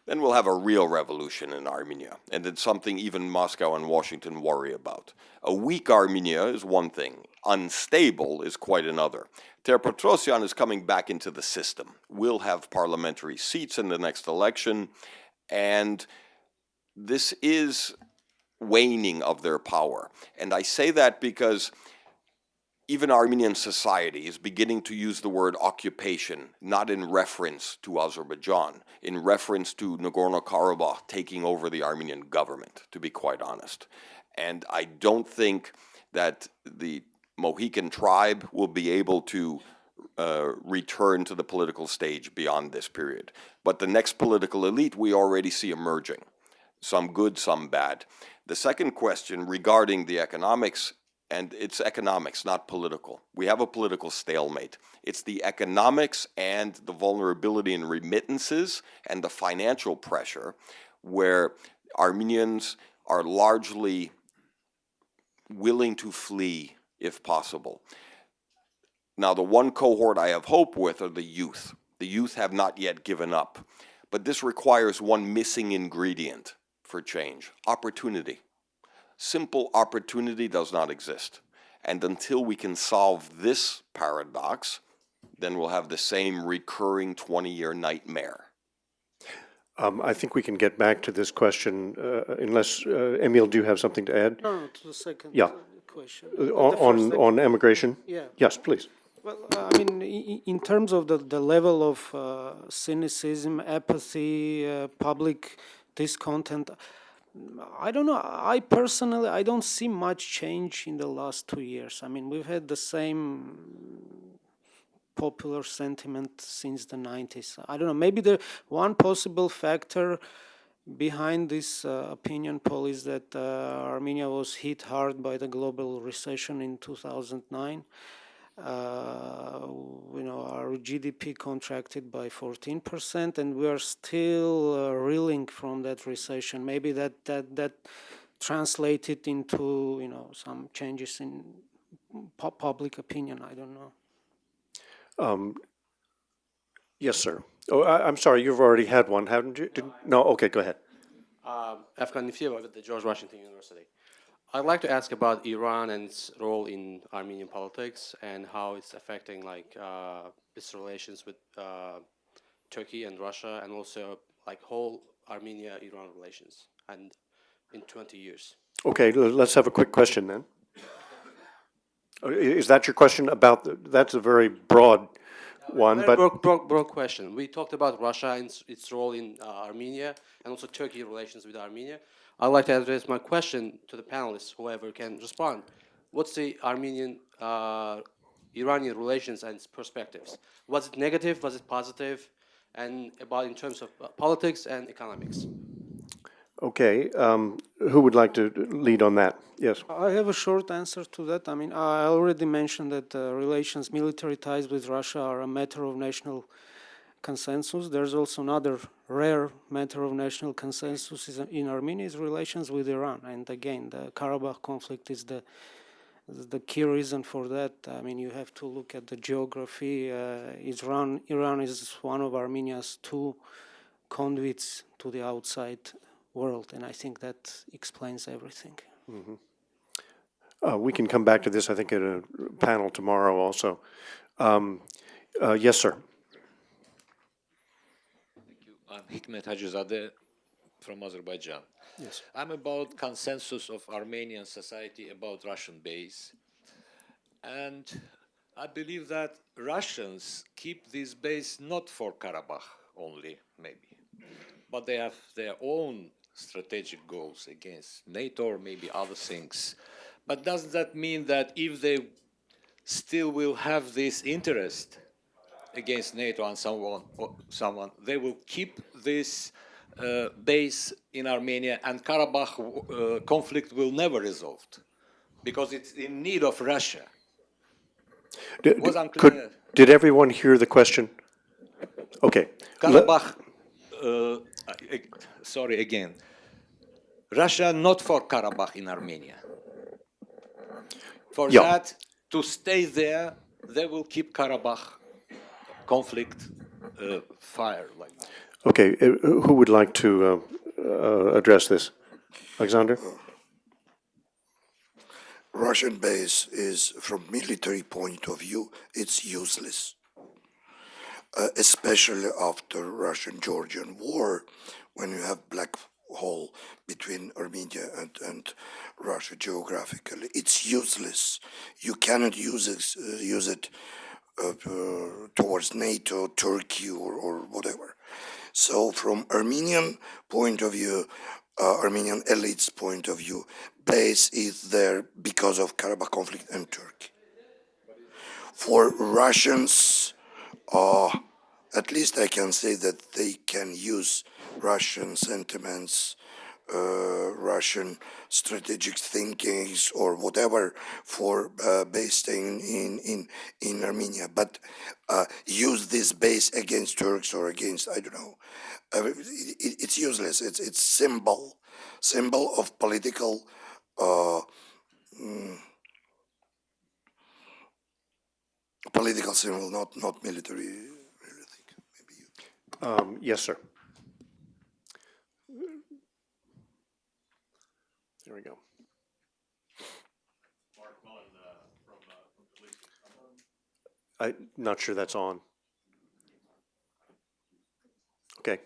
Speaker 4: then we'll have a real revolution in Armenia. And it's something even Moscow and Washington worry about. A weak Armenia is one thing. Unstable is quite another. Ter-Petrosyan is coming back into the system. We'll have parliamentary seats in the next election. And this is waning of their power. And I say that because even Armenian society is beginning to use the word occupation, not in reference to Azerbaijan, in reference to Nagorno-Karabakh taking over the Armenian government, to be quite honest. And I don't think that the Mohican tribe will be able to return to the political stage beyond this period. But the next political elite we already see emerging, some good, some bad. The second question regarding the economics, and it's economics, not political. We have a political stalemate. It's the economics and the vulnerability in remittances and the financial pressure where Armenians are largely willing to flee if possible. Now, the one cohort I have hope with are the youth. The youth have not yet given up. But this requires one missing ingredient for change: opportunity. Simple opportunity does not exist. And until we can solve this paradox, then we'll have the same recurring 20-year nightmare.
Speaker 1: I think we can get back to this question unless, Emil, do you have something to add?
Speaker 3: No, to the second
Speaker 1: Yeah.
Speaker 3: question.
Speaker 1: On immigration?
Speaker 3: Yeah.
Speaker 1: Yes, please.
Speaker 3: Well, I mean, in terms of the level of cynicism, apathy, public discontent, I don't know. I personally, I don't see much change in the last 2 years. I mean, we've had the same popular sentiment since the 90s. I don't know. Maybe the one possible factor behind this opinion poll is that Armenia was hit hard by the global recession in 2009. Our GDP contracted by 14%, and we are still reeling from that recession. Maybe that translated into some changes in public opinion. I don't know.
Speaker 1: Yes, sir. Oh, I'm sorry, you've already had one, haven't you? No, okay, go ahead.
Speaker 11: Afghan Niftyeva at the George Washington University. I'd like to ask about Iran and its role in Armenian politics and how it's affecting its relations with Turkey and Russia, and also whole Armenia-Iran relations and in 20 years.
Speaker 1: Okay, let's have a quick question then. Is that your question about, that's a very broad one,
Speaker 11: Very
Speaker 1: but
Speaker 11: broad question. We talked about Russia and its role in Armenia, and also Turkey relations with Armenia. I'd like to address my question to the panelists, whoever can respond. What's the Armenian-Iranian relations and its perspectives? Was it negative? Was it positive? And about in terms of politics and economics.
Speaker 1: okay, who would like to lead on that? Yes.
Speaker 3: I have a short answer to that. I mean, I already mentioned that relations, military ties with Russia are a matter of national consensus. There's also another rare matter of national consensus in Armenia is relations with Iran. And again, the Karabakh conflict is the key reason for that. I mean, you have to look at the geography. Iran is one of Armenia's two conduits to the outside world, and I think that explains everything.
Speaker 1: Mm-hmm. We can come back to this, I think, at a panel tomorrow also. Yes, sir.
Speaker 12: I'm Hikmet Hacızadeh from Azerbaijan.
Speaker 1: Yes.
Speaker 12: I'm about consensus of Armenian society about Russian base. And I believe that Russians keep this base not for Karabakh only, maybe, but they have their own strategic goals against NATO or maybe other things. But does that mean that if they still will have this interest against NATO and someone, they will keep this base in Armenia, and Karabakh conflict will never resolve because it's in need of Russia? Was unclear.
Speaker 1: Did everyone hear the question? Okay.
Speaker 12: Karabakh, sorry again. Russia not for Karabakh in Armenia. For
Speaker 1: Yeah.
Speaker 12: that, to stay there, they will keep Karabakh conflict fire. Like that.
Speaker 1: Okay, who would like to address this? Alexander?
Speaker 5: Russian base is, from military point of view, it's useless. Especially after Russian-Georgian war, when you have black hole between Armenia and Russia geographically. It's useless. You cannot use it towards NATO, Turkey, or whatever. So from Armenian point of view, Armenian elites' point of view, base is there because of Karabakh conflict and Turkey. For Russians, at least I can say that they can use Russian sentiments, Russian strategic thinkings or whatever for based in Armenia, but use this base against Turks or against, I don't know. It's useless. It's symbol of political political symbol, not military. Really think. Maybe you.
Speaker 1: Yes, sir. There we go.
Speaker 13: Mark Mullen from Tbilisi.
Speaker 1: I'm not sure that's on. Okay.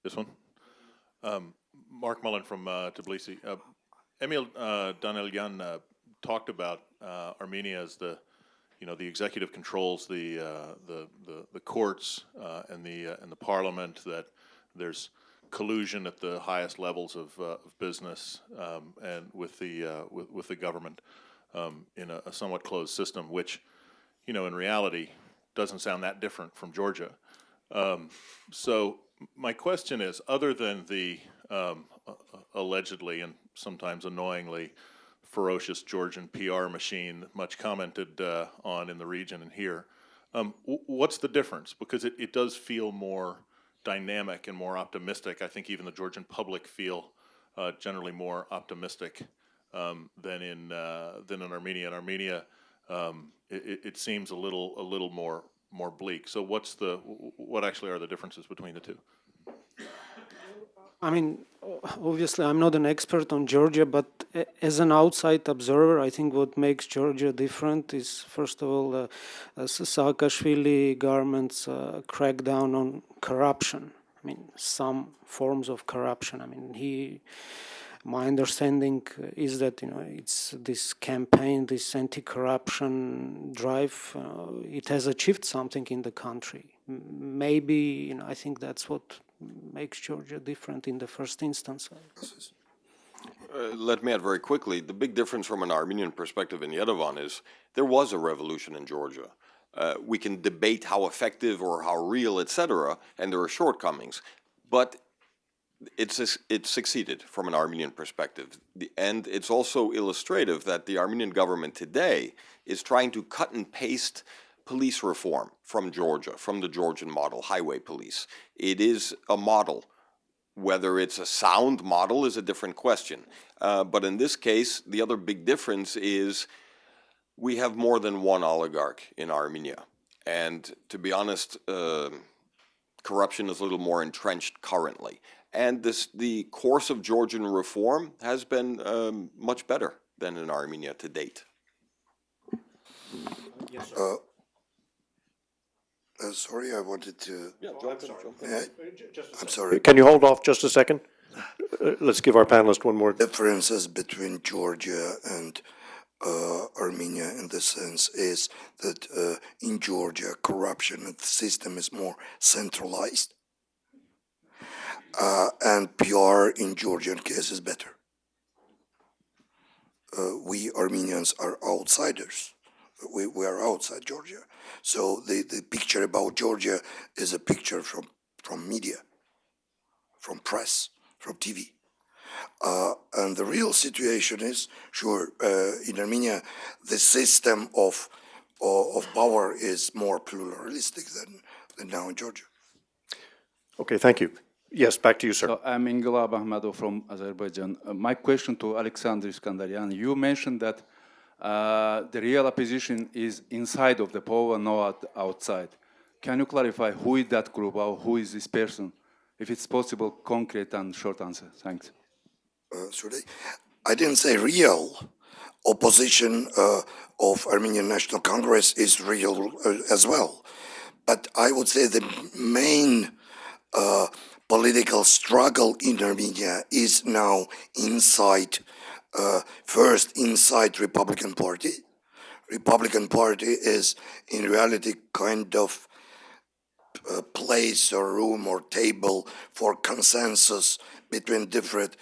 Speaker 13: This one? Mark Mullen from Tbilisi. Emil Danelyan talked about Armenia as the executive controls the courts and the parliament, that there's collusion at the highest levels of business and with the government in a somewhat closed system, which in reality doesn't sound that different from Georgia. So my question is, other than the allegedly and sometimes annoyingly ferocious Georgian PR machine, much commented on in the region and here, what's the difference? Because it does feel more dynamic and more optimistic. I think even the Georgian public feel generally more optimistic than in Armenia. In Armenia, it seems a little more bleak. So what actually are the differences between the two?
Speaker 3: I mean, obviously, I'm not an expert on Georgia, but as an outside observer, I think what makes Georgia different is, first of all, Saakashvili government's crackdown on corruption. I mean, some forms of corruption. I mean, my understanding is that it's this campaign, this anti-corruption drive. It has achieved something in the country. Maybe I think that's what makes Georgia different in the first instance.
Speaker 4: Let me add very quickly, the big difference from an Armenian perspective in Yerevan is there was a revolution in Georgia. We can debate how effective or how real, etc., and there are shortcomings, but it succeeded from an Armenian perspective. And it's also illustrative that the Armenian government today is trying to cut and paste police reform from Georgia, from the Georgian model, highway police. It is a model. Whether it's a sound model is a different question. But in this case, the other big difference is we have more than one oligarch in Armenia. And to be honest, corruption is a little more entrenched currently. And the course of Georgian reform has been much better than in Armenia to date.
Speaker 1: Yes, sir.
Speaker 5: Sorry, I wanted to.
Speaker 11: Yeah, jump in.
Speaker 5: May I? I'm sorry.
Speaker 1: Can you hold off just a second? Let's give our panelists one more.
Speaker 5: Differences between Georgia and Armenia in this sense is that in Georgia, corruption and the system is more centralized, and PR in Georgian case is better. We Armenians are outsiders. We are outside Georgia. So the picture about Georgia is a picture from media, from press, from TV. And the real situation is, sure, in Armenia, the system of power is more pluralistic than now in Georgia.
Speaker 1: Okay, thank you. Yes, back to you, sir.
Speaker 14: So I'm Ingilab Ahmedov from Azerbaijan. My question to Alexander Iskandarian, you mentioned that the real opposition is inside of the power, not outside. Can you clarify who is that group or who is this person? If it's possible, concrete and short answer. Thanks.
Speaker 5: I didn't say real. Opposition of Armenian National Congress is real as well. But I would say the main political struggle in Armenia is now inside, first inside Republican Party. Republican Party is in reality kind of a place or room or table for consensus between different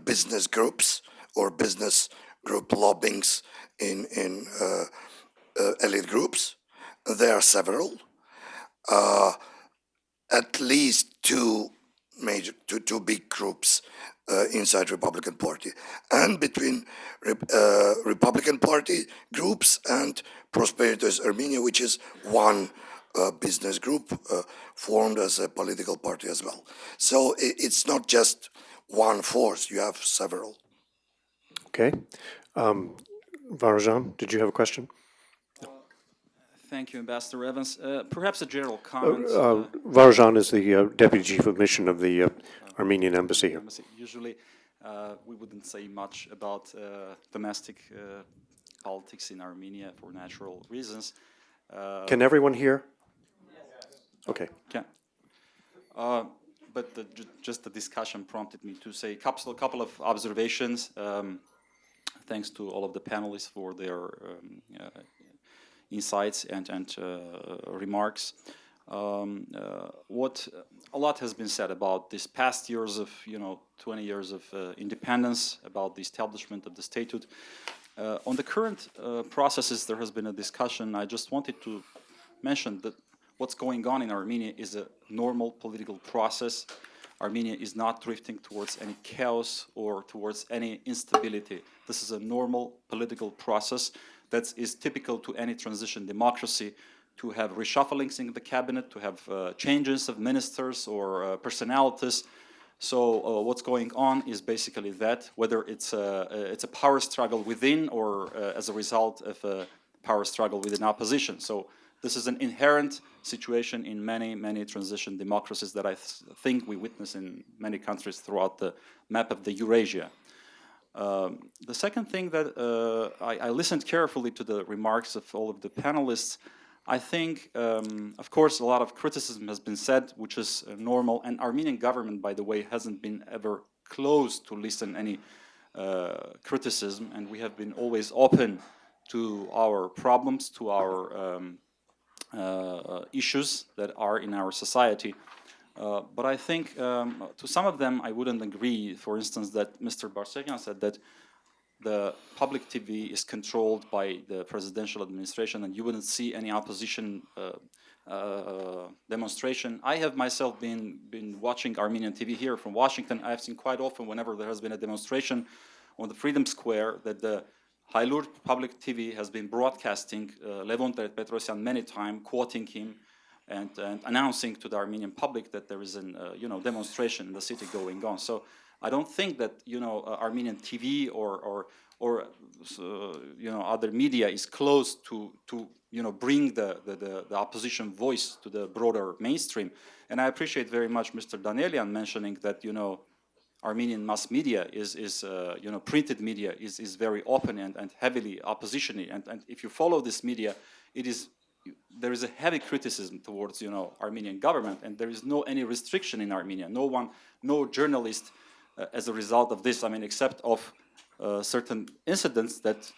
Speaker 5: business groups or business group lobbyings in elite groups. There are several. At least two big groups inside Republican Party, and between Republican Party groups and Prosperitas Armenia, which is one business group formed as a political party as well. So it's not just one force, you have several.
Speaker 1: Okay. Varajan, did you have a question?
Speaker 15: Thank you, Ambassador Evans. Perhaps a general comment.
Speaker 1: Varajan is the Deputy Chief of Mission of the Armenian Embassy here.
Speaker 15: Usually, we wouldn't say much about domestic politics in Armenia for natural reasons.
Speaker 1: Can everyone hear? Okay.
Speaker 15: Can. But just the discussion prompted me to say a couple of observations. Thanks to all of the panelists for their insights and remarks. What a lot has been said about this past years of 20 years of independence, about the establishment of the statehood. On the current processes, there has been a discussion. I just wanted to mention that what's going on in Armenia is a normal political process. Armenia is not drifting towards any chaos or towards any instability. This is a normal political process that is typical to any transition democracy, to have reshufflings in the cabinet, to have changes of ministers or personalities. So what's going on is basically that, whether it's a power struggle within or as a result of a power struggle within opposition. So this is an inherent situation in many transition democracies that I think we witness in many countries throughout the map of the Eurasia. The second thing that I listened carefully to the remarks of all of the panelists. I think, of course, a lot of criticism has been said, which is normal, and Armenian government, by the way, hasn't been ever close to listen any criticism, and we have been always open to our problems, to our issues that are in our society. But I think to some of them I wouldn't agree. For instance, that Mr. Barseghian said that the public TV is controlled by the presidential administration and you wouldn't see any opposition demonstration. I have myself been watching Armenian TV here from Washington. I've seen quite often whenever there has been a demonstration on the Freedom Square that the Hailur public TV has been broadcasting Levon Petrosyan many times, quoting him and announcing to the Armenian public that there is an demonstration in the city going on. So I don't think that Armenian TV or other media is close to bring the opposition voice to the broader mainstream. And I appreciate very much Mr. Danelian mentioning that Armenian mass media is printed media is very open and heavily opposition. And if you follow this media, it is there is a heavy criticism towards, Armenian government, and there is no any restriction in Armenia. No journalist, as a result of this, except of certain incidents that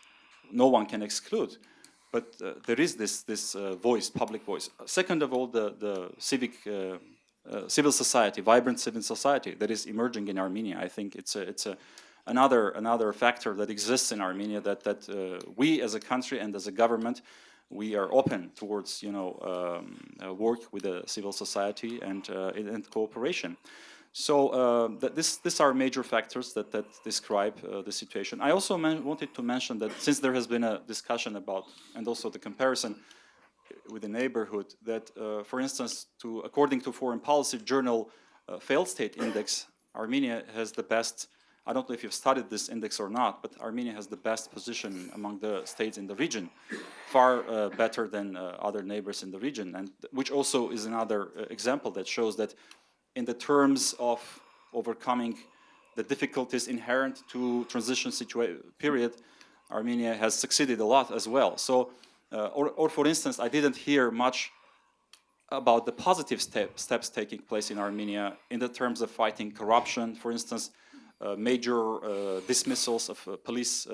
Speaker 15: no one can exclude. But there is this voice, public voice. Second of all, the civil society, vibrant civil society that is emerging in Armenia. I think it's another factor that exists in Armenia that we as a country and as a government, we are open towards work with the civil society and cooperation. So these are major factors that describe the situation. I also wanted to mention that since there has been a discussion about, and also the comparison with the neighborhood, that for instance, according to Foreign Policy Journal Failed State Index, Armenia has the best, I don't know if you've studied this index or not, but Armenia has the best position among the states in the region, far better than other neighbors in the region, and which also is another example that shows that in the terms of overcoming the difficulties inherent to transition period, Armenia has succeeded a lot as well. So, or for instance, I didn't hear much about the positive steps taking place in Armenia in the terms of fighting corruption. For instance, major dismissals of police,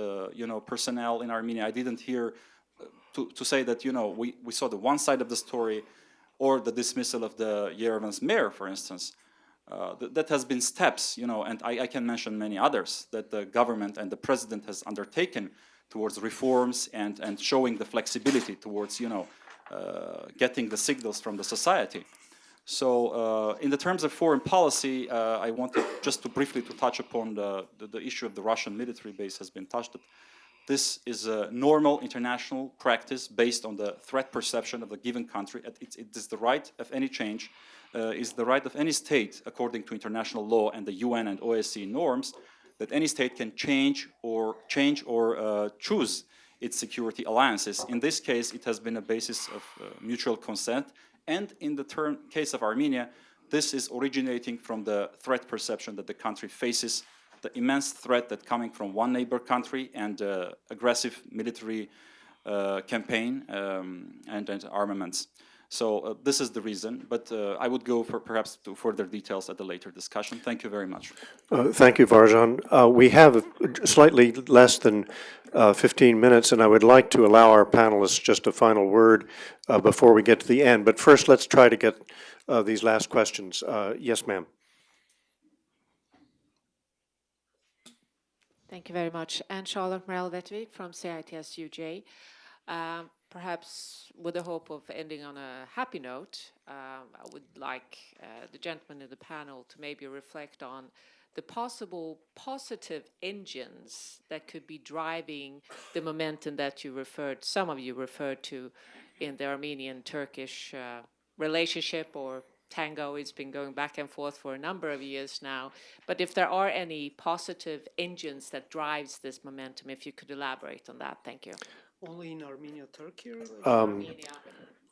Speaker 15: personnel in Armenia. I didn't hear to say that we saw the one side of the story, or the dismissal of the Yerevan's mayor, for instance. That has been steps, and I can mention many others that the government and the president has undertaken towards reforms and showing the flexibility towards, getting the signals from the society. So in the terms of foreign policy, I wanted just to briefly to touch upon the issue of the Russian military base has been touched. This is a normal international practice based on the threat perception of the given country. It is the right of any change, is the right of any state, according to international law and the UN and OSCE norms, that any state can change or choose its security alliances. In this case, it has been a basis of mutual consent. And in the case of Armenia, this is originating from the threat perception that the country faces, the immense threat that coming from one neighbor country and aggressive military campaign and armaments. So this is the reason, but I would go for perhaps to further details at the later discussion. Thank you very much.
Speaker 1: Thank you, Varjan. We have slightly less than 15 minutes, and I would like to allow our panelists just a final word before we get to the end. But first, let's try to get these last questions. Yes, ma'am.
Speaker 16: Thank you very much. Anne Charlotte Merrill-Vetvik from CITS UJ. Perhaps with the hope of ending on a happy note, I would like the gentleman in the panel to maybe reflect on the possible positive engines that could be driving the momentum that some of you referred to in the Armenian-Turkish relationship or tango. It's been going back and forth for a number of years now. But if there are any positive engines that drives this momentum, if you could elaborate on that, thank you.
Speaker 3: Only in Armenia, Turkey?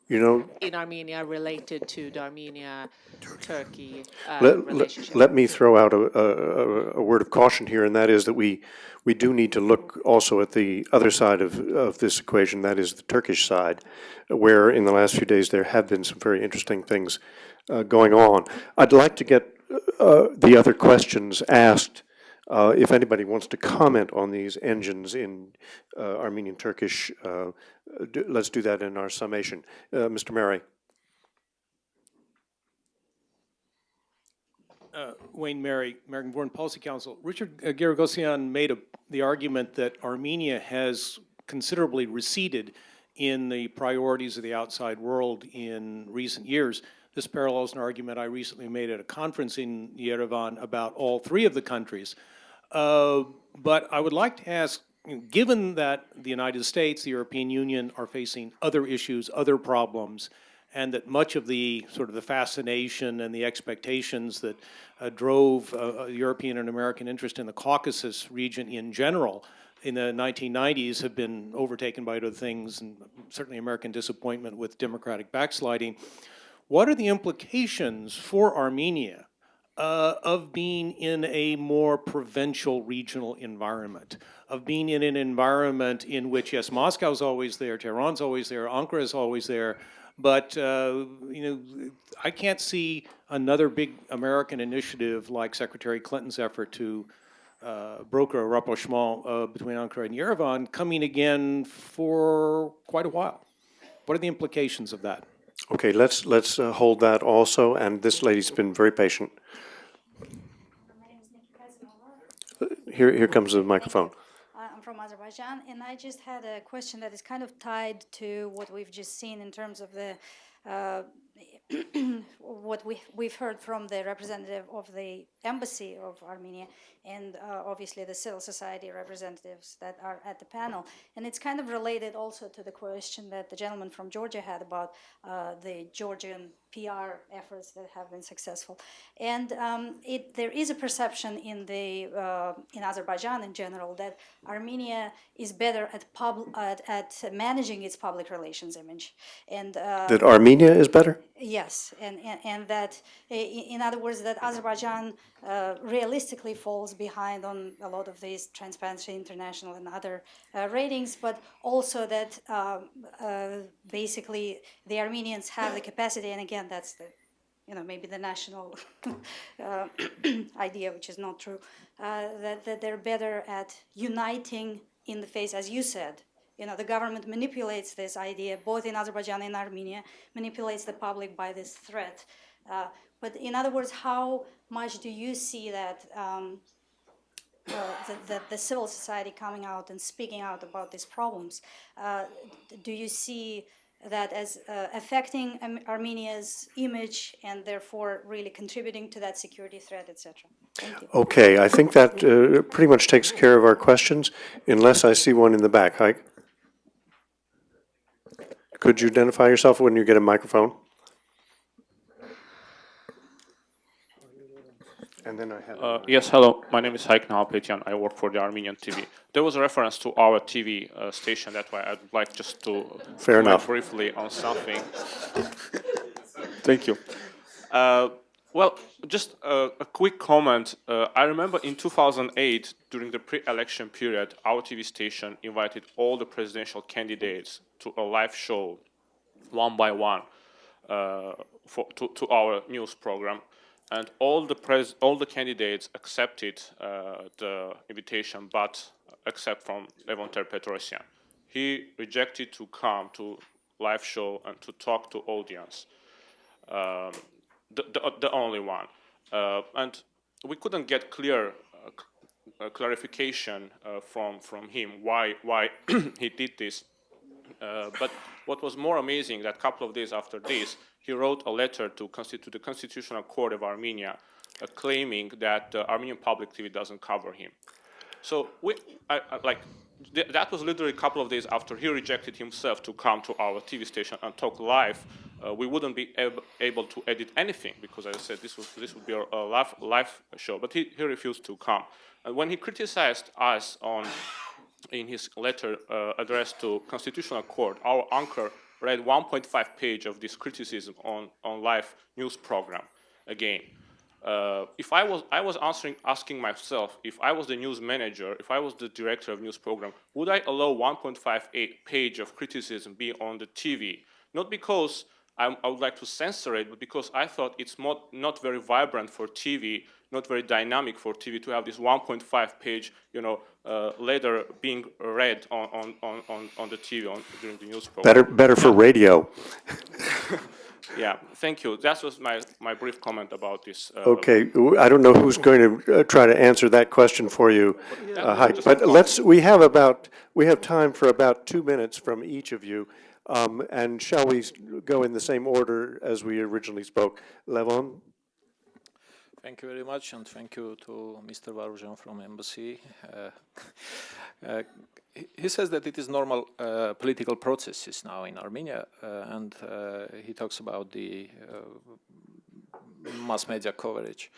Speaker 16: In Armenia, related to the Armenia-Turkey relationship.
Speaker 1: Let me throw out a word of caution here, and that is that we do need to look also at the other side of this equation, that is the Turkish side, where in the last few days there have been some very interesting things going on. I'd like to get the other questions asked. If anybody wants to comment on these engines in Armenian-Turkish, let's do that in our summation. Mr. Mary.
Speaker 17: Wayne Mary, American Foreign Policy Council. Richard Garagosian made the argument that Armenia has considerably receded in the priorities of the outside world in recent years. This parallels an argument I recently made at a conference in Yerevan about all three of the countries. But I would like to ask, given that the United States, the European Union are facing other issues, other problems, and that much of the sort of the fascination and the expectations that drove European and American interest in the Caucasus region in general in the 1990s have been overtaken by other things, and certainly American disappointment with democratic backsliding. What are the implications for Armenia of being in a more provincial regional environment, of being in an environment in which, yes, Moscow's always there, Tehran's always there, Ankara is always there, but I can't see another big American initiative like Secretary Clinton's effort to broker a rapprochement between Ankara and Yerevan coming again for quite a while. What are the implications of that?
Speaker 1: Okay, let's hold that also, and this lady's been very patient. Here comes the microphone.
Speaker 18: I'm from Azerbaijan, and I just had a question that is kind of tied to what we've just seen in terms of the what we've heard from the representative of the embassy of Armenia and obviously the civil society representatives that are at the panel. And it's kind of related also to the question that the gentleman from Georgia had about the Georgian PR efforts that have been successful. And there is a perception in Azerbaijan in general that Armenia is better at managing its public relations image. And
Speaker 1: That Armenia is better?
Speaker 18: yes, and that, in other words, that Azerbaijan realistically falls behind on a lot of these Transparency International and other ratings, but also that basically the Armenians have the capacity, and again, that's the, maybe the national idea, which is not true, that they're better at uniting in the face, as you said. The government manipulates this idea, both in Azerbaijan and Armenia, manipulates the public by this threat. But in other words, how much do you see that the civil society coming out and speaking out about these problems? Do you see that as affecting Armenia's image and therefore really contributing to that security threat, etc.? Thank you.
Speaker 1: Okay, I think that pretty much takes care of our questions, unless I see one in the back. Hi. Could you identify yourself when you get a microphone? And then I have.
Speaker 19: Yes, hello. My name is Haik Nalpetian. I work for the Armenian TV. There was a reference to our TV station. That's why I'd like just to comment briefly on something. Thank you. Well, just a quick comment. I remember in 2008, during the pre-election period, our TV station invited all the presidential candidates to a live show, one by one, to our news program. And all the candidates accepted the invitation, but except from Levon Ter-Petrosyan. He rejected to come to live show and to talk to audience. The only one. And we couldn't get clear clarification from him why he did this. But what was more amazing, that a couple of days after this, he wrote a letter to the Constitutional Court of Armenia, claiming that Armenian public TV doesn't cover him. So that was literally a couple of days after he rejected himself to come to our TV station and talk live. We wouldn't be able to edit anything because, as I said, this would be a live show. But he refused to come. And when he criticized us in his letter addressed to Constitutional Court, our anchor read 1.5 page of this criticism on live news program. Again, if I was asking myself, if I was the news manager, if I was the director of news program, would I allow 1.5 page of criticism be on the TV? Not because I would like to censor it, but because I thought it's not very vibrant for TV, not very dynamic for TV to have this 1.5 page, letter being read on the TV during the news program.
Speaker 1: Better for radio.
Speaker 19: Yeah, thank you. That was my brief comment about this.
Speaker 1: Okay, I don't know who's going to try to answer that question for you, Haik. But we have time for about 2 minutes from each of you. And shall we go in the same order as we originally spoke? Levon?
Speaker 2: Thank you very much, and thank you to Mr. Varujan from Embassy. He says that it is normal political processes now in Armenia, and he talks about the mass media coverage.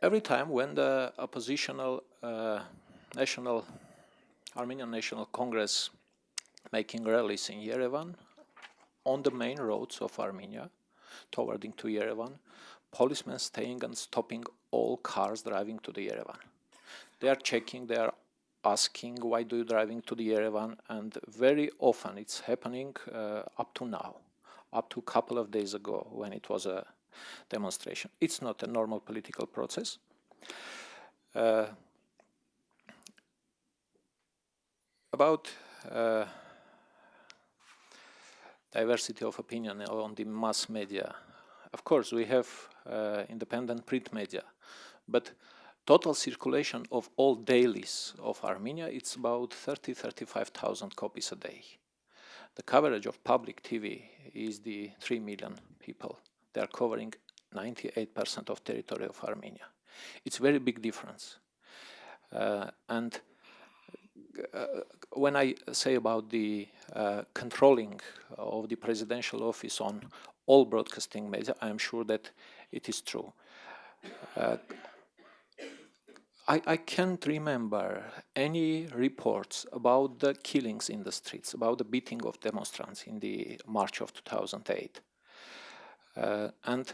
Speaker 2: Every time when the oppositional Armenian National Congress making rallies in Yerevan on the main roads of Armenia, towarding to Yerevan, policemen staying and stopping all cars driving to the Yerevan. They are checking, they are asking, why do you driving to the Yerevan? And very often it's happening up to now, up to a couple of days ago when it was a demonstration. It's not a normal political process. About diversity of opinion on the mass media. Of course, we have independent print media, but total circulation of all dailies of Armenia, it's about 35,000 copies a day. The coverage of public TV is the 3 million people. They are covering 98% of territory of Armenia. It's a very big difference. And when I say about the controlling of the presidential office on all broadcasting media, I am sure that it is true. I can't remember any reports about the killings in the streets, about the beating of demonstrants in the March of 2008. And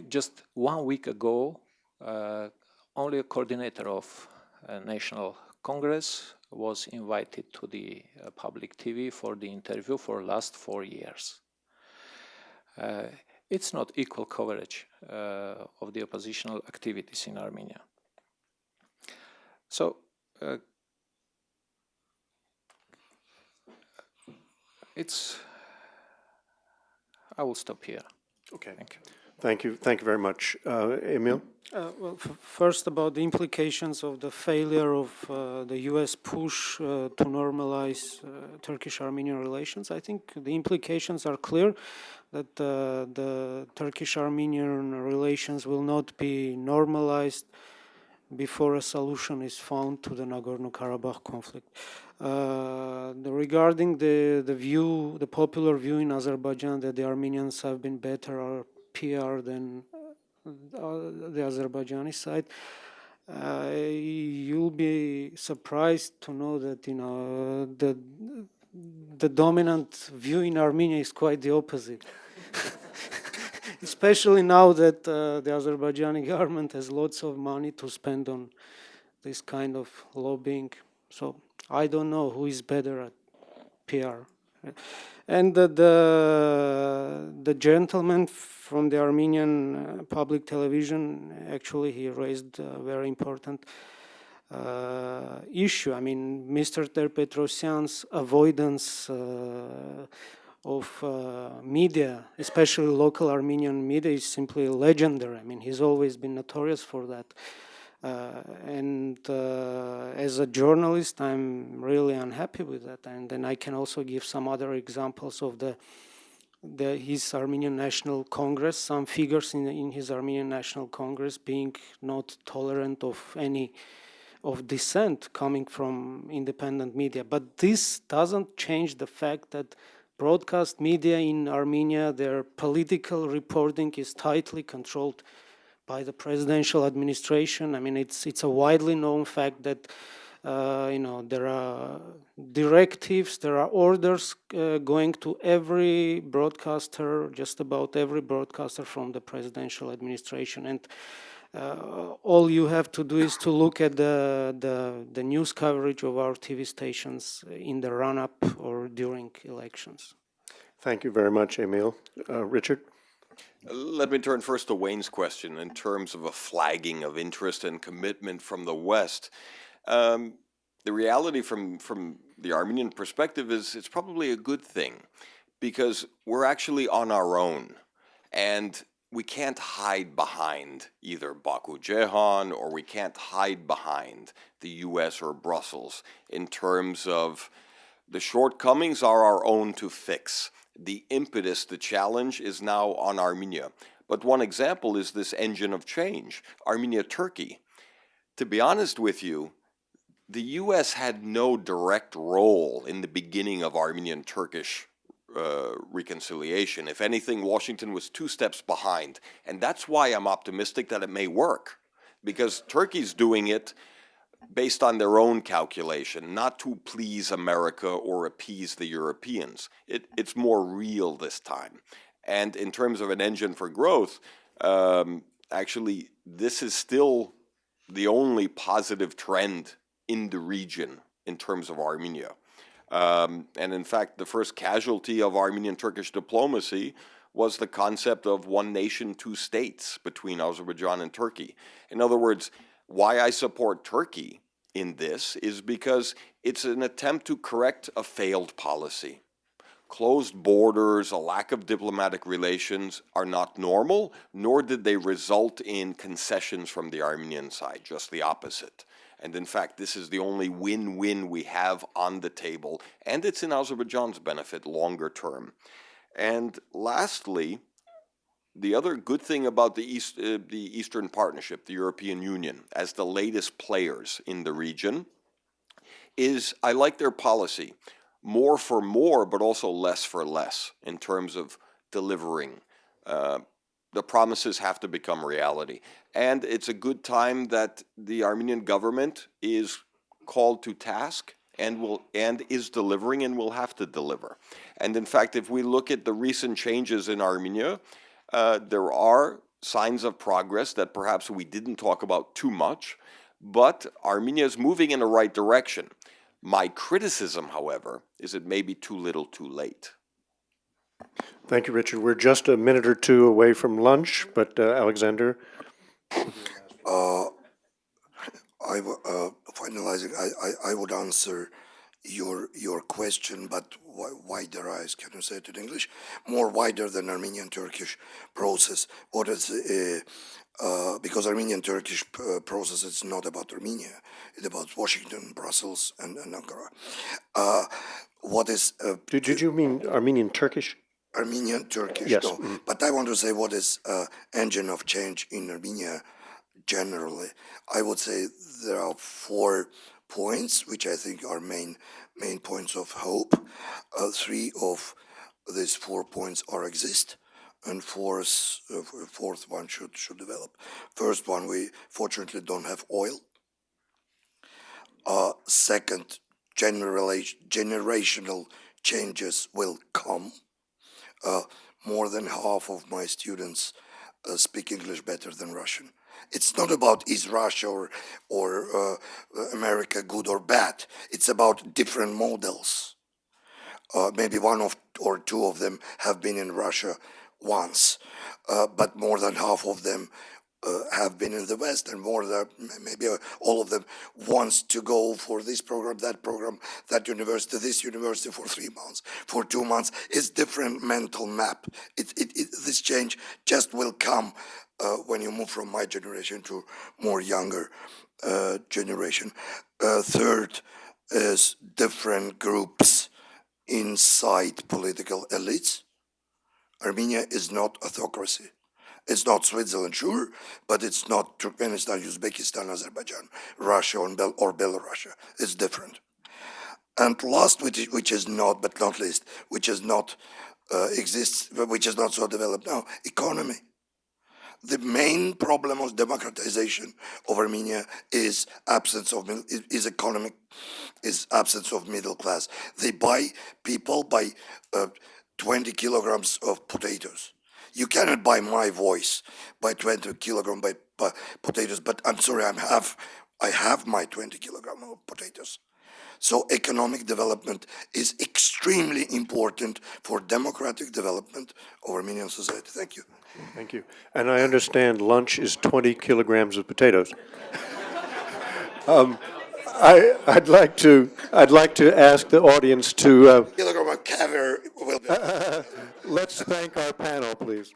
Speaker 2: just 1 week ago, only a coordinator of National Congress was invited to the public TV for the interview for last 4 years. It's not equal coverage of the oppositional activities in Armenia. So I will stop here.
Speaker 1: Okay.
Speaker 2: Thank you.
Speaker 1: Thank you. Thank you very much. Emil?
Speaker 3: Well, first about the implications of the failure of the U.S. push to normalize Turkish-Armenian relations. I think the implications are clear that the Turkish-Armenian relations will not be normalized before a solution is found to the Nagorno-Karabakh conflict. Regarding the popular view in Azerbaijan that the Armenians have been better or PR than the Azerbaijani side, you'll be surprised to know that the dominant view in Armenia is quite the opposite. Especially now that the Azerbaijani government has lots of money to spend on this kind of lobbying. So I don't know who is better at PR. And the gentleman from the Armenian public television, actually he raised a very important issue. I mean, Mr. Terpetrosyan's avoidance of media, especially local Armenian media, is simply legendary. I mean, he's always been notorious for that. As a journalist, I'm really unhappy with that. And then I can also give some other examples of his Armenian National Congress, some figures in his Armenian National Congress being not tolerant of any of dissent coming from independent media. But this doesn't change the fact that broadcast media in Armenia, their political reporting is tightly controlled by the presidential administration. I mean, it's a widely known fact that there are directives, there are orders going to every broadcaster, just about every broadcaster from the presidential administration. And all you have to do is to look at the news coverage of our TV stations in the run-up or during elections.
Speaker 1: Thank you very much, Emil. Richard?
Speaker 4: Let me turn first to Wayne's question in terms of a flagging of interest and commitment from the West. The reality from the Armenian perspective is it's probably a good thing because we're actually on our own and we can't hide behind either Baku Ceyhan or we can't hide behind the US or Brussels in terms of the shortcomings are our own to fix. The impetus, the challenge is now on Armenia. But one example is this engine of change, Armenia-Turkey. To be honest with you, the US had no direct role in the beginning of Armenian-Turkish reconciliation. If anything, Washington was 2 steps behind. And that's why I'm optimistic that it may work. Because Turkey's doing it based on their own calculation, not to please America or appease the Europeans. It's more real this time. And in terms of an engine for growth, actually, this is still the only positive trend in the region in terms of Armenia. And in fact, the first casualty of Armenian-Turkish diplomacy was the concept of one nation, two states between Azerbaijan and Turkey. In other words, why I support Turkey in this is because it's an attempt to correct a failed policy. Closed borders, a lack of diplomatic relations are not normal, nor did they result in concessions from the Armenian side, just the opposite. And in fact, this is the only win-win we have on the table, and it's in Azerbaijan's benefit longer term. And lastly, the other good thing about the Eastern Partnership, the European Union, as the latest players in the region, is I like their policy. More for more, but also less for less in terms of delivering. The promises have to become reality. And it's a good time that the Armenian government is called to task and is delivering and will have to deliver. And in fact, if we look at the recent changes in Armenia, there are signs of progress that perhaps we didn't talk about too much, but Armenia is moving in the right direction. My criticism, however, is it may be too little too late.
Speaker 1: Thank you, Richard. We're just a minute or two away from lunch, but Alexander?
Speaker 5: Finalizing, I would answer your question, but widerized, can you say it in English? More wider than Armenian-Turkish process. What is, because Armenian-Turkish process is not about Armenia, it's about Washington, Brussels, and Ankara. What is...
Speaker 1: Did you mean Armenian-Turkish?
Speaker 5: Armenian-Turkish,
Speaker 1: yes.
Speaker 5: No. But I want to say what is engine of change in Armenia generally. I would say there are 4 points, which I think are main points of hope. 3 of these 4 points exist, and fourth one should develop. First one, we fortunately don't have oil. Second, generational changes will come. More than half of my students speak English better than Russian. It's not about is Russia or America good or bad. It's about different models. Maybe one or two of them have been in Russia once, but more than half of them have been in the West, and more than maybe all of them wants to go for this program, that university, this university for 3 months, for 2 months. It's different mental map. This change just will come when you move from my generation to more younger generation. Third is different groups inside political elites. Armenia is not autocracy. It's not Switzerland, sure, but it's not Turkmenistan, Uzbekistan, Azerbaijan, Russia, or Belarus. It's different. And last, which is not, but not least, which is not exists, which is not so developed now, economy. The main problem of democratization of Armenia is absence of middle class. People buy 20 kilograms of potatoes. You cannot buy my voice by 20 kilograms by potatoes, but I'm sorry, I have my 20 kilograms of potatoes. So economic development is extremely important for democratic development of Armenian society. Thank you.
Speaker 1: Thank you. And I understand lunch is 20 kilograms of potatoes. I'd like to ask the audience to
Speaker 5: Kilogram of caviar will be.
Speaker 1: let's thank our panel, please.